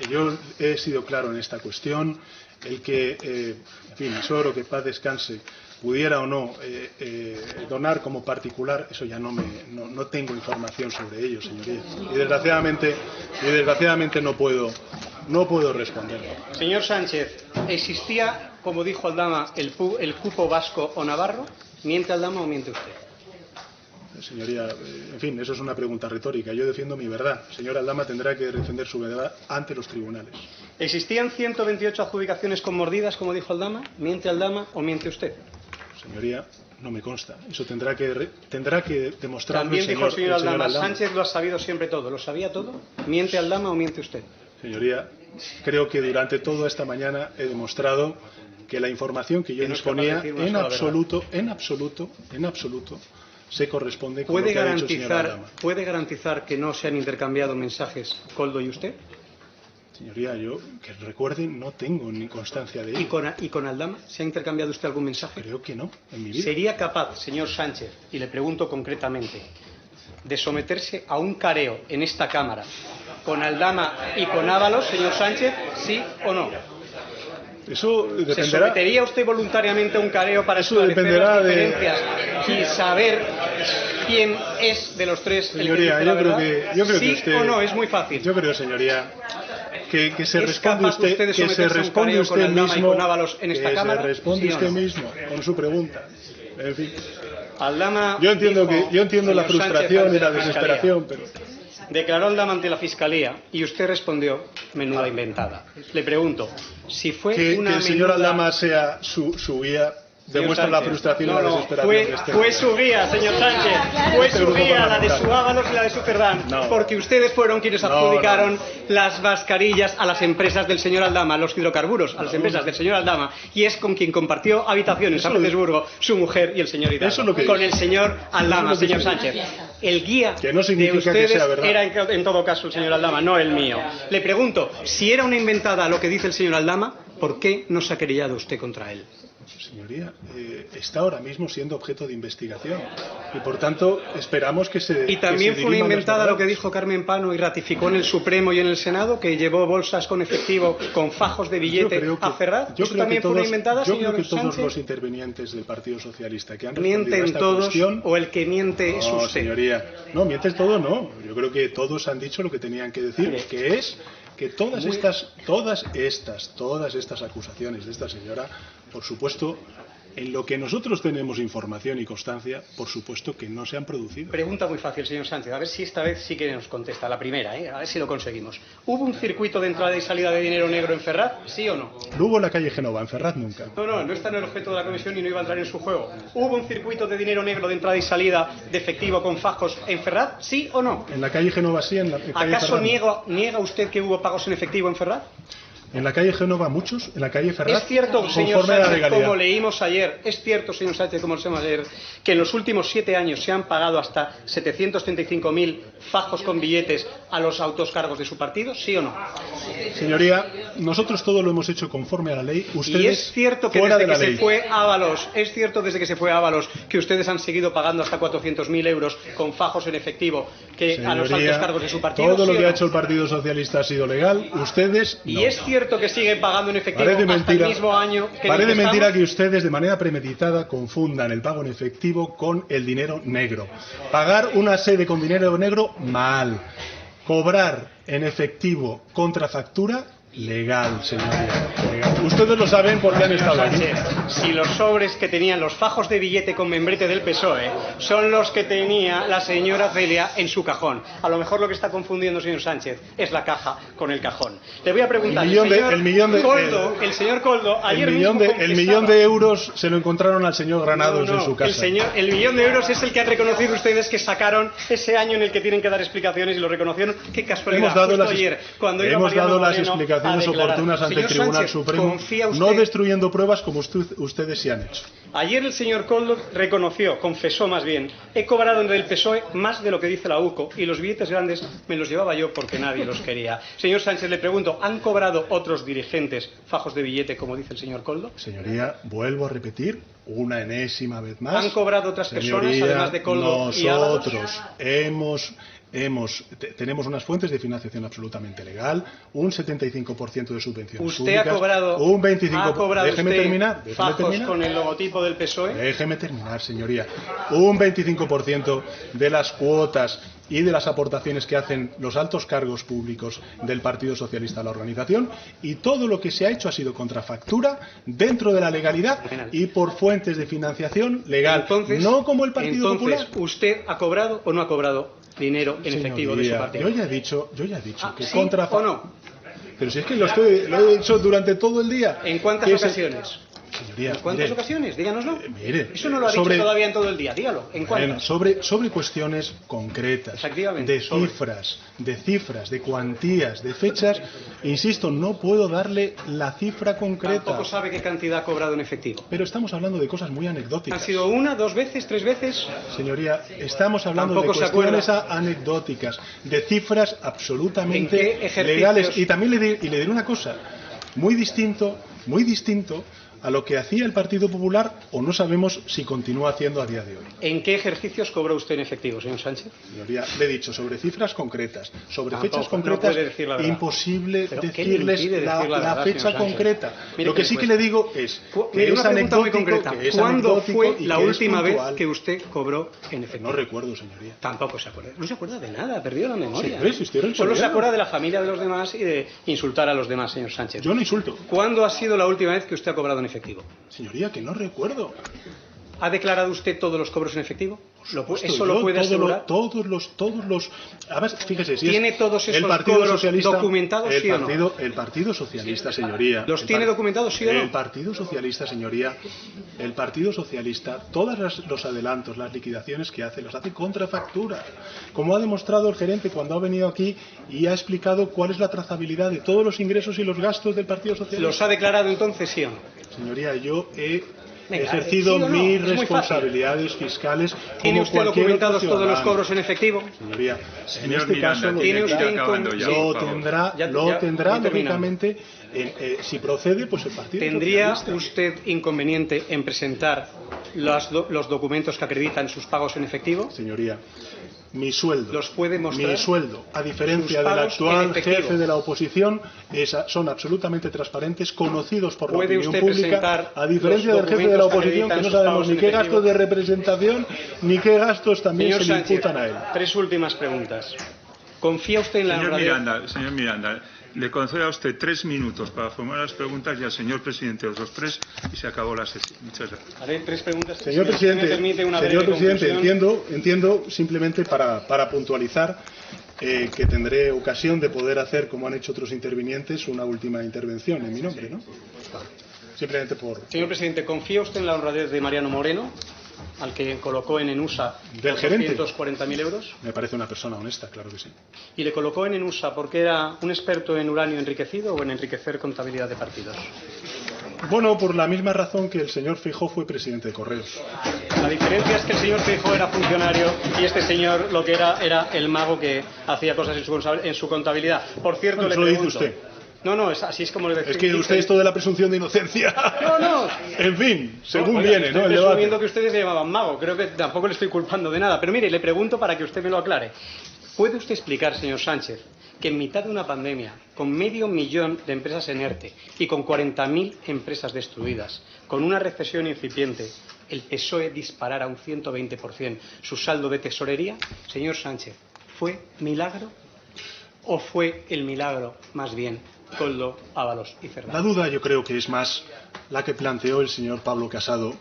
Speaker 2: Yo he sido claro en esta cuestión. El que, en fin, mi suegro, que paz descanse, pudiera o no donar como particular, eso ya no tengo información sobre ello, señoría. Y desgraciadamente no puedo responder.
Speaker 1: Señor Sánchez, ¿existía, como dijo Aldama, el cupo vasco o navarro? ¿Miente Aldama o miente usted?
Speaker 2: Señoría, en fin, eso es una pregunta retórica. Yo defiendo mi verdad. Señor Aldama tendrá que defender su verdad ante los tribunales.
Speaker 1: ¿Existían 128 adjudicaciones con mordidas, como dijo Aldama? ¿Miente Aldama o miente usted?
Speaker 2: Señoría, no me consta. Eso tendrá que demostrarlo
Speaker 1: También dijo el señor
Speaker 2: Aldama.
Speaker 1: Sánchez lo ha sabido siempre todo. ¿Lo sabía todo? ¿Miente Aldama o miente usted?
Speaker 2: Señoría, creo que durante toda esta mañana he demostrado que la información que yo disponía en absoluto se corresponde con lo que ha dicho el señor Aldama.
Speaker 1: ¿Puede garantizar que no se han intercambiado mensajes Koldo y usted?
Speaker 2: Señoría, yo, que recuerden, no tengo ni constancia de ello.
Speaker 1: ¿Y con Aldama se ha intercambiado usted algún mensaje?
Speaker 2: Creo que no, en mi vida.
Speaker 1: ¿Sería capaz, señor Sánchez, y le pregunto concretamente, de someterse a un careo en esta Cámara con Aldama y con Ábalos, señor Sánchez, sí o no?
Speaker 2: Eso dependerá.
Speaker 1: ¿Se sometería usted voluntariamente a un careo para esclarecer las diferencias y saber quién es de los tres el que dice la verdad?
Speaker 2: Yo creo
Speaker 1: ¿Sí
Speaker 2: que usted,
Speaker 1: o no? Es muy fácil.
Speaker 2: Yo creo, señoría, que se responde
Speaker 1: usted mismo, en esta Cámara,
Speaker 2: se responde
Speaker 1: ¿sí
Speaker 2: usted mismo con su pregunta. En fin.
Speaker 1: Aldama
Speaker 2: yo entiendo la frustración y la desesperación, pero
Speaker 1: declaró Aldama ante la Fiscalía y usted respondió menuda inventada. Le pregunto, si fue
Speaker 2: que el señor Aldama sea su guía demuestra la frustración y la desesperación.
Speaker 1: Fue su guía, señor Sánchez. Fue su guía, la de su Ábalos y la de su Cerdán. Porque ustedes fueron quienes adjudicaron las mascarillas a las empresas del señor Aldama, los hidrocarburos a las empresas del señor Aldama, y es con quien compartió habitación en San Petersburgo su mujer y el señor Hidalgo. Con el señor Aldama, señor Sánchez. El guía
Speaker 2: que no
Speaker 1: de ustedes
Speaker 2: era
Speaker 1: en todo caso el señor Aldama, no el mío. Le pregunto, si era una inventada lo que dice el señor Aldama, ¿por qué no se ha querellado usted contra él?
Speaker 2: Señoría, está ahora mismo siendo objeto de investigación y por tanto esperamos que se.
Speaker 1: Y también fue una inventada lo que dijo Carmen Pano y ratificó en el Supremo y en el Senado, que llevó bolsas con efectivo con fajos de billete a Ferraz.
Speaker 2: ¿Eso también fue una inventada,
Speaker 1: señor
Speaker 2: Sánchez? Yo creo que todos los intervinientes del Partido Socialista que han respondido a esta cuestión,
Speaker 1: o el que miente es usted.
Speaker 2: Señoría, no, mienten todo no. Yo creo que todos han dicho lo que tenían que decir, que es que todas estas acusaciones de esta señora, por supuesto, en lo que nosotros tenemos información y constancia, por supuesto que no se han producido.
Speaker 1: Pregunta muy fácil, señor Sánchez, a ver si esta vez sí que nos contesta, la primera, a ver si lo conseguimos. ¿Hubo un circuito de entrada y salida de dinero negro en Ferraz, sí o no?
Speaker 2: No hubo en la calle Génova, en Ferraz nunca.
Speaker 1: No está en el objeto de la comisión y no iba a entrar en su juego. ¿Hubo un circuito de dinero negro de entrada y salida de efectivo con fajos en Ferraz, sí o no?
Speaker 2: En la calle Génova sí, en la calle
Speaker 1: ¿Acaso
Speaker 2: Ferraz
Speaker 1: niega usted que hubo pagos en efectivo en Ferraz?
Speaker 2: En la calle Génova muchos, en la calle Ferraz.
Speaker 1: Es cierto, señor Sánchez, como leímos ayer, que en los últimos 7 años se han pagado hasta 735.000 fajos con billetes a los altos cargos de su partido, ¿sí o no?
Speaker 2: Señoría, nosotros todo lo hemos hecho conforme a la ley. Ustedes,
Speaker 1: y es cierto que desde que se fue Ábalos, que ustedes han seguido pagando hasta 400.000 euros con fajos en efectivo a los altos cargos de su partido.
Speaker 2: Todo lo que ha hecho el Partido Socialista ha sido legal. Ustedes no.
Speaker 1: Y es cierto que siguen pagando en efectivo hasta el mismo año que
Speaker 2: parece mentira que ustedes de manera premeditada confundan el pago en efectivo con el dinero negro. Pagar una sede con dinero negro, mal. Cobrar en efectivo contra factura, legal, señoría. Legal. Ustedes lo saben porque han estado aquí.
Speaker 1: Si los sobres que tenían los fajos de billete con membrete del PSOE son los que tenía la señora Celia en su cajón. A lo mejor lo que está confundiendo, señor Sánchez, es la caja con el cajón. Le voy a preguntar, el señor Koldo, ayer mismo confesaba.
Speaker 2: El millón de euros se lo encontraron al señor Granados en su casa.
Speaker 1: El millón de euros es el que han reconocido ustedes que sacaron ese año en el que tienen que dar explicaciones y lo reconocieron. Qué casualidad.
Speaker 2: Hemos dado las explicaciones oportunas ante el Tribunal Supremo, no destruyendo pruebas como ustedes sí han hecho.
Speaker 1: Ayer el señor Koldo confesó más bien, he cobrado del PSOE más de lo que dice la UCO y los billetes grandes me los llevaba yo porque nadie los quería. Señor Sánchez, le pregunto, ¿han cobrado otros dirigentes fajos de billete como dice el señor Koldo?
Speaker 2: Señoría, vuelvo a repetir una enésima vez más.
Speaker 1: ¿Han cobrado otras personas además de Koldo y Ábalos?
Speaker 2: Nosotros tenemos unas fuentes de financiación absolutamente legal, un 75% de subvenciones
Speaker 1: ¿Usted ha cobrado
Speaker 2: un 25%? Déjeme terminar.
Speaker 1: Fajos con el logotipo del PSOE?
Speaker 2: Déjeme terminar, señoría. Un 25% de las cuotas y de las aportaciones que hacen los altos cargos públicos del Partido Socialista a la organización, y todo lo que se ha hecho ha sido contrafactura, dentro de la legalidad y por fuentes de financiación legal.
Speaker 1: Entonces,
Speaker 2: no como el Partido Popular.
Speaker 1: ¿Usted ha cobrado o no ha cobrado dinero en efectivo de su partido?
Speaker 2: Yo ya he dicho que
Speaker 1: ¿sí
Speaker 2: contrafactura.
Speaker 1: o no?
Speaker 2: Pero si es que lo he dicho durante todo el día.
Speaker 1: ¿En cuántas ocasiones?
Speaker 2: Señoría,
Speaker 1: ¿En cuántas ocasiones? Díganoslo.
Speaker 2: Mire,
Speaker 1: eso no lo ha dicho todavía en todo el día, dígalo. ¿En cuántas?
Speaker 2: Sobre cuestiones concretas,
Speaker 1: Efectivamente,
Speaker 2: de cifras, de cuantías, de fechas, insisto, no puedo darle la cifra concreta.
Speaker 1: Tampoco sabe qué cantidad ha cobrado en efectivo.
Speaker 2: Pero estamos hablando de cosas muy anecdóticas.
Speaker 1: ¿Han sido una, dos veces, tres veces?
Speaker 2: Señoría, estamos hablando de cuestiones anecdóticas, de cifras absolutamente legales. Y también le diré una cosa, muy distinto a lo que hacía el Partido Popular, o no sabemos si continúa haciendo a día de hoy.
Speaker 1: ¿En qué ejercicios cobró usted en efectivo, señor Sánchez?
Speaker 2: Señoría, le he dicho, sobre cifras concretas, sobre fechas
Speaker 1: no
Speaker 2: concretas,
Speaker 1: puede decir la verdad.
Speaker 2: Imposible
Speaker 1: ¿Pero
Speaker 2: decirles la fecha concreta.
Speaker 1: Mire,
Speaker 2: lo que sí que le digo es que es anecdótico.
Speaker 1: ¿Cuándo fue la última vez que usted cobró en efectivo?
Speaker 2: No recuerdo, señoría.
Speaker 1: Tampoco se acuerda. No se acuerda de nada, ha perdido la memoria.
Speaker 2: Sí,
Speaker 1: solo se acuerda de la familia de los demás y de insultar a los demás, señor Sánchez.
Speaker 2: Yo no insulto.
Speaker 1: ¿Cuándo ha sido la última vez que usted ha cobrado en efectivo?
Speaker 2: Señoría, que no recuerdo.
Speaker 1: ¿Ha declarado usted todos los cobros en efectivo? ¿Eso lo puede asegurar?
Speaker 2: Todos los. Además, fíjese, si
Speaker 1: ¿tiene todos esos cobros documentados, sí o no?
Speaker 2: El Partido Socialista, señoría.
Speaker 1: ¿Los tiene documentados, sí o no?
Speaker 2: El Partido Socialista, señoría. El Partido Socialista, todos los adelantos, las liquidaciones que hace, los hace contra factura. Como ha demostrado el gerente cuando ha venido aquí y ha explicado cuál es la trazabilidad de todos los ingresos y los gastos del Partido Socialista.
Speaker 1: ¿Los ha declarado entonces, sí o no?
Speaker 2: Señoría, yo he ejercido ¿sí o no? Mis responsabilidades fiscales.
Speaker 1: ¿Tiene usted documentados todos los cobros en efectivo?
Speaker 2: Señoría, en este caso lo tendrá lógicamente, si procede, pues el Partido
Speaker 1: ¿Tendría
Speaker 2: Socialista.
Speaker 1: usted inconveniente en presentar los documentos que acreditan sus pagos en efectivo?
Speaker 2: Señoría, mi sueldo,
Speaker 1: ¿los puede mostrar?
Speaker 2: Mi sueldo, a diferencia del actual jefe de la oposición, son absolutamente transparentes, conocidos por la opinión pública, a diferencia del jefe de la oposición, que no sabemos ni qué gastos de representación ni qué gastos también se le imputan a él.
Speaker 1: Tres últimas preguntas. ¿Confía usted en la honradez?
Speaker 3: Señor Miranda, le concedo a usted 3 minutos para formular las preguntas y al señor presidente otros 3 y se acabó la sesión. Muchas gracias.
Speaker 1: Haré 3 preguntas.
Speaker 2: Señor presidente, entiendo simplemente para puntualizar que tendré ocasión de poder hacer, como han hecho otros intervinientes, una última intervención en mi nombre, ¿no? Simplemente por...
Speaker 1: Señor presidente, ¿confía usted en la honradez de Mariano Moreno, al que colocó en ENUSA
Speaker 2: del gerente?
Speaker 1: 240.000 euros.
Speaker 2: Me parece una persona honesta, claro que sí.
Speaker 1: ¿Y le colocó en ENUSA porque era un experto en uranio enriquecido o en enriquecer contabilidad de partidos?
Speaker 2: Bueno, por la misma razón que el señor Feijóo fue presidente de Correos.
Speaker 1: La diferencia es que el señor Feijóo era funcionario y este señor lo que era el mago que hacía cosas en su contabilidad. Por cierto, le pregunto...
Speaker 2: Lo dice usted.
Speaker 1: No, así es como le decía.
Speaker 2: Es que usted esto de la presunción de inocencia.
Speaker 1: No.
Speaker 2: En fin, según viene, ¿no?
Speaker 1: Estoy presumiendo que ustedes se llamaban mago. Creo que tampoco le estoy culpando de nada. Pero mire, le pregunto para que usted me lo aclare. ¿Puede usted explicar, señor Sánchez, que en mitad de una pandemia, con 500.000 de empresas en ERTE y con 40.000 empresas destruidas, con una recesión incipiente, el PSOE disparara un 120% su saldo de tesorería? Señor Sánchez, ¿fue milagro o fue el milagro, más bien, Koldo, Ábalos y Fernández?
Speaker 2: La duda yo creo que es más la que planteó el señor Pablo Casado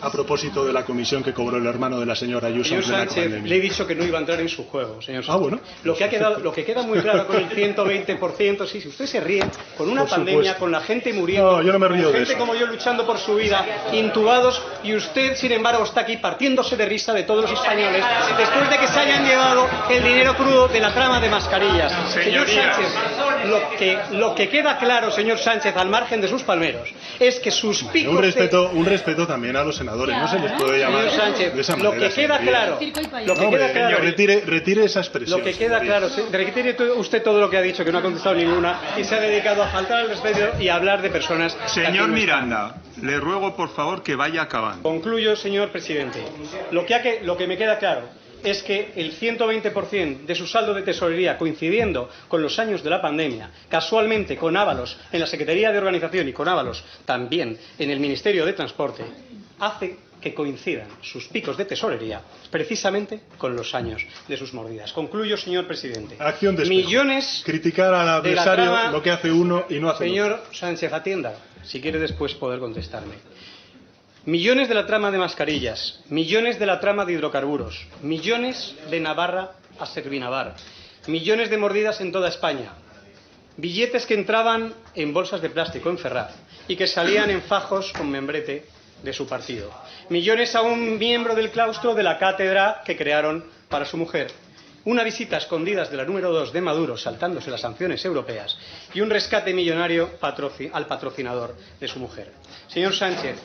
Speaker 2: a propósito de la comisión que cobró el hermano de la señora Ayuso.
Speaker 1: Señor Sánchez, le he dicho que no iba a entrar en su juego, señor Sánchez.
Speaker 2: Bueno.
Speaker 1: Lo que queda muy claro con el 120%, sí, si usted se ríe, con una pandemia, con la gente muriendo,
Speaker 2: no, yo no me río
Speaker 1: con
Speaker 2: de
Speaker 1: gente
Speaker 2: eso.
Speaker 1: como yo luchando por su vida, intubados, y usted, sin embargo, está aquí partiéndose de risa de todos los españoles, después de que se hayan llevado el dinero crudo de la trama de mascarillas. Señor Sánchez, lo que queda claro, señor Sánchez, al margen de sus palmeros, es que sus picos...
Speaker 2: Un respeto también a los senadores, no se les puede llamar
Speaker 1: señor Sánchez,
Speaker 2: de esa manera.
Speaker 1: Lo que queda claro,
Speaker 2: retire esa expresión.
Speaker 1: Lo que queda claro, retire usted todo lo que ha dicho, que no ha contestado ninguna, y se ha dedicado a faltar al respeto y a hablar de personas.
Speaker 3: Señor Miranda, le ruego por favor que vaya acabando.
Speaker 1: Concluyo, señor presidente. Lo que me queda claro es que el 120% de su saldo de tesorería, coincidiendo con los años de la pandemia, casualmente con Ábalos en la Secretaría de Organización y con Ábalos también en el Ministerio de Transporte, hace que coincidan sus picos de tesorería precisamente con los años de sus mordidas. Concluyo, señor presidente.
Speaker 2: Acción de espejo.
Speaker 1: Millones
Speaker 2: criticar al adversario
Speaker 1: trama,
Speaker 2: lo que hace uno y no hace
Speaker 1: señor
Speaker 2: otro.
Speaker 1: Sánchez, atienda, si quiere después poder contestarme. Millones de la trama de mascarillas, millones de la trama de hidrocarburos, millones de Navarra a Servinavar, millones de mordidas en toda España, billetes que entraban en bolsas de plástico en Ferraz y que salían en fajos con membrete de su partido, millones a un miembro del claustro de la cátedra que crearon para su mujer, una visita a escondidas de la número 2 de Maduro saltándose las sanciones europeas y un rescate millonario al patrocinador de su mujer. Señor Sánchez,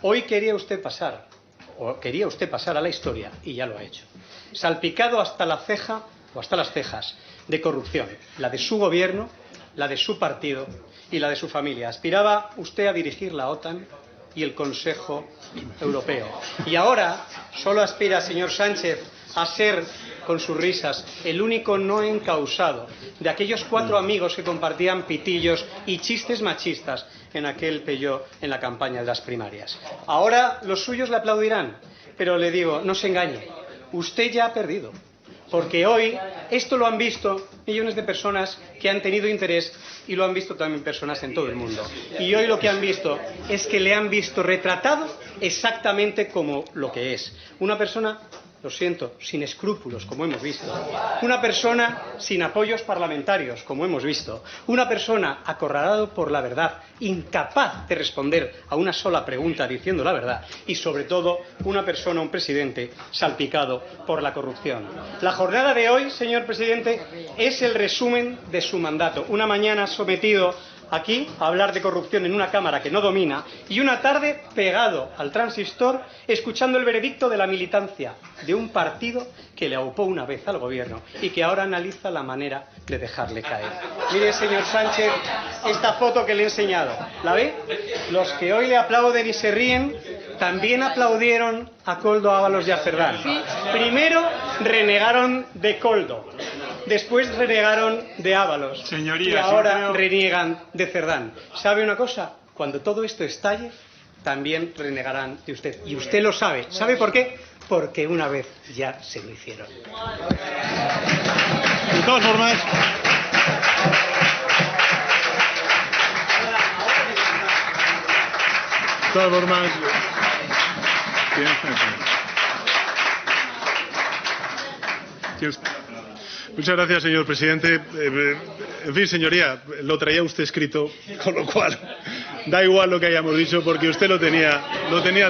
Speaker 1: hoy quería usted pasar a la historia, y ya lo ha hecho, salpicado hasta la ceja o hasta las cejas de corrupción, la de su gobierno, la de su partido y la de su familia. Aspiraba usted a dirigir la OTAN y el Consejo Europeo. Y ahora solo aspira, señor Sánchez, a ser, con sus risas, el único no encausado de aquellos 4 amigos que compartían pitillos y chistes machistas en aquel Peugeot en la campaña de las primarias. Ahora los suyos le aplaudirán, pero le digo, no se engañe, usted ya ha perdido. Porque hoy esto lo han visto millones de personas que han tenido interés y lo han visto también personas en todo el mundo. Y hoy lo que han visto es que le han visto retratado exactamente como lo que es. Una persona, lo siento, sin escrúpulos, como hemos visto. Una persona sin apoyos parlamentarios, como hemos visto. Una persona acorralado por la verdad, incapaz de responder a una sola pregunta diciendo la verdad. Y sobre todo, una persona, un presidente, salpicado por la corrupción. La jornada de hoy, señor presidente, es el resumen de su mandato. Una mañana sometido aquí a hablar de corrupción en una Cámara que no domina y una tarde pegado al transistor escuchando el veredicto de la militancia de un partido que le aupó una vez al gobierno y que ahora analiza la manera de dejarle caer. Mire, señor Sánchez, esta foto que le he enseñado, ¿la ve? Los que hoy le aplauden y se ríen también aplaudieron a Koldo, Ábalos y a Cerdán. Primero renegaron de Koldo, después renegaron de Ábalos.
Speaker 3: Señorías,
Speaker 1: y ahora reniegan de Cerdán. ¿Sabe una cosa? Cuando todo esto estalle, también renegarán de usted. Y usted lo sabe. ¿Sabe por qué? Porque una vez ya se lo hicieron.
Speaker 2: De todas formas, muchas gracias, señor presidente. En fin, señoría, lo traía usted escrito, con lo cual da igual lo que hayamos dicho porque usted lo tenía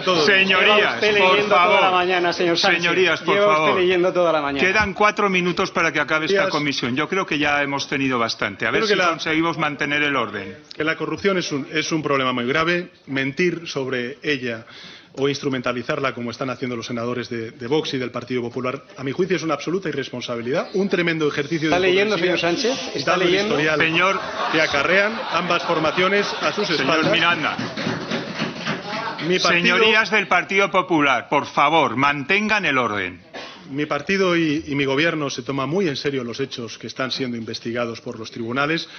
Speaker 2: todo.
Speaker 3: Señorías, por favor.
Speaker 1: Toda la mañana, señor Sánchez.
Speaker 3: Señorías, por
Speaker 1: Lleva
Speaker 3: favor.
Speaker 1: usted leyendo toda la mañana.
Speaker 3: Quedan 4 minutos para que acabe esta comisión. Yo creo que ya hemos tenido bastante. A ver si conseguimos mantener el orden.
Speaker 2: Que la corrupción es un problema muy grave. Mentir sobre ella o instrumentalizarla como están haciendo los senadores de Vox y del Partido Popular, a mi juicio es una absoluta irresponsabilidad, un tremendo ejercicio de hipocresía.
Speaker 1: ¿Está leyendo, señor Sánchez? ¿Está leyendo?
Speaker 2: Señor, que acarrean ambas formaciones a sus espaldas.
Speaker 3: Señor Miranda.
Speaker 2: Partido,
Speaker 3: señorías del Partido Popular, por favor, mantengan el orden.
Speaker 2: Mi partido y mi gobierno se toma muy en serio los hechos que están siendo investigados por los tribunales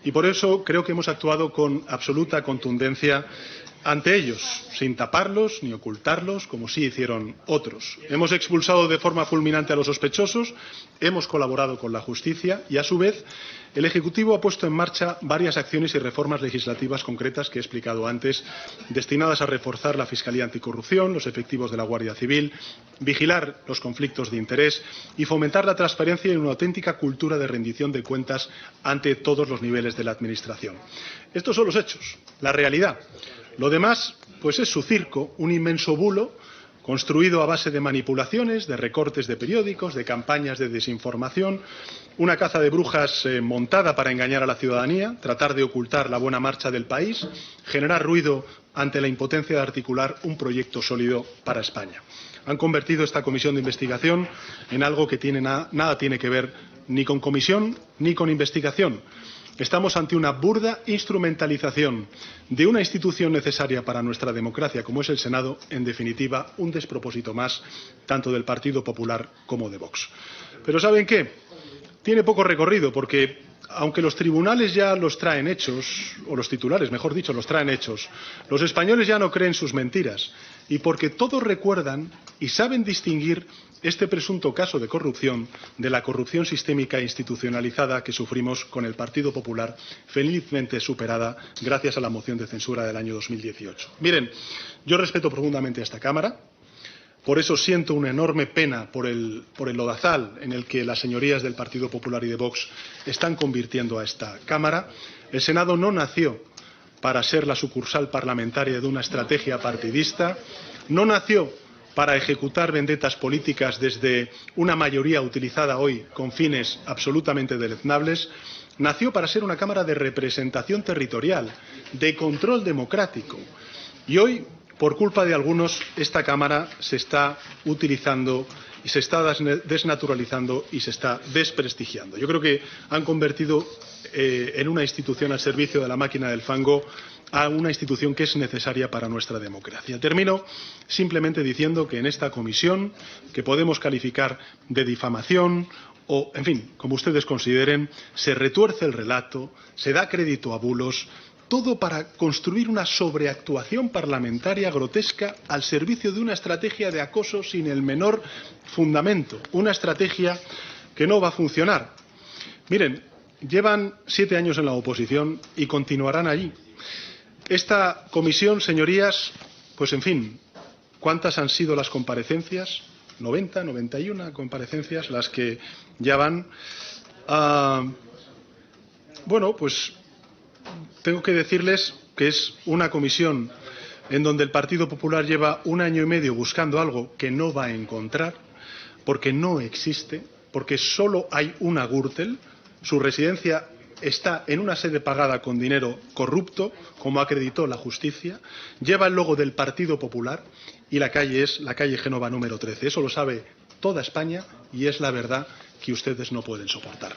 Speaker 2: y por eso creo que hemos actuado con absoluta contundencia ante ellos, sin taparlos ni ocultarlos, como sí hicieron otros. Hemos expulsado de forma fulminante a los sospechosos, hemos colaborado con la justicia y, a su vez, el Ejecutivo ha puesto en marcha varias acciones y reformas legislativas concretas que he explicado antes, destinadas a reforzar la Fiscalía Anticorrupción, los efectivos de la Guardia Civil, vigilar los conflictos de interés y fomentar la transparencia y una auténtica cultura de rendición de cuentas ante todos los niveles de la Administración. Estos son los hechos, la realidad. Lo demás, pues es su circo, un inmenso bulo construido a base de manipulaciones, de recortes de periódicos, de campañas de desinformación, una caza de brujas montada para engañar a la ciudadanía, tratar de ocultar la buena marcha del país, generar ruido ante la impotencia de articular un proyecto sólido para España. Han convertido esta comisión de investigación en algo que nada tiene que ver ni con comisión ni con investigación. Estamos ante una burda instrumentalización de una institución necesaria para nuestra democracia como es el Senado, en definitiva, un despropósito más, tanto del Partido Popular como de Vox. Pero ¿saben qué? Tiene poco recorrido porque aunque los tribunales ya los traen hechos, o los titulares, mejor dicho, los traen hechos, los españoles ya no creen sus mentiras. Y porque todos recuerdan y saben distinguir este presunto caso de corrupción de la corrupción sistémica e institucionalizada que sufrimos con el Partido Popular, felizmente superada gracias a la moción de censura del año 2018. Miren, yo respeto profundamente a esta Cámara. Por eso siento una enorme pena por el lodazal en el que las señorías del Partido Popular y de Vox están convirtiendo a esta Cámara. El Senado no nació para ser la sucursal parlamentaria de una estrategia partidista, no nació para ejecutar vendetas políticas desde una mayoría utilizada hoy con fines absolutamente deleznables, nació para ser una Cámara de representación territorial, de control democrático. Y hoy, por culpa de algunos, esta Cámara se está utilizando y se está desnaturalizando y se está desprestigiando. Yo creo que han convertido en una institución al servicio de la máquina del fango a una institución que es necesaria para nuestra democracia. Termino simplemente diciendo que en esta comisión, que podemos calificar de difamación o, en fin, como ustedes consideren, se retuerce el relato, se da crédito a bulos, todo para construir una sobreactuación parlamentaria grotesca al servicio de una estrategia de acoso sin el menor fundamento, una estrategia que no va a funcionar. Miren, llevan 7 años en la oposición y continuarán allí. Esta comisión, señorías, pues en fin, ¿cuántas han sido las comparecencias? 90, 91 comparecencias las que ya van. Bueno, pues tengo que decirles que es una comisión en donde el Partido Popular lleva 1 año y medio buscando algo que no va a encontrar, porque no existe, porque solo hay una Gürtel, su residencia está en una sede pagada con dinero corrupto, como acreditó la justicia, lleva el logo del Partido Popular y la calle es la calle Génova número 13. Eso lo sabe toda España y es la verdad que ustedes no pueden soportar.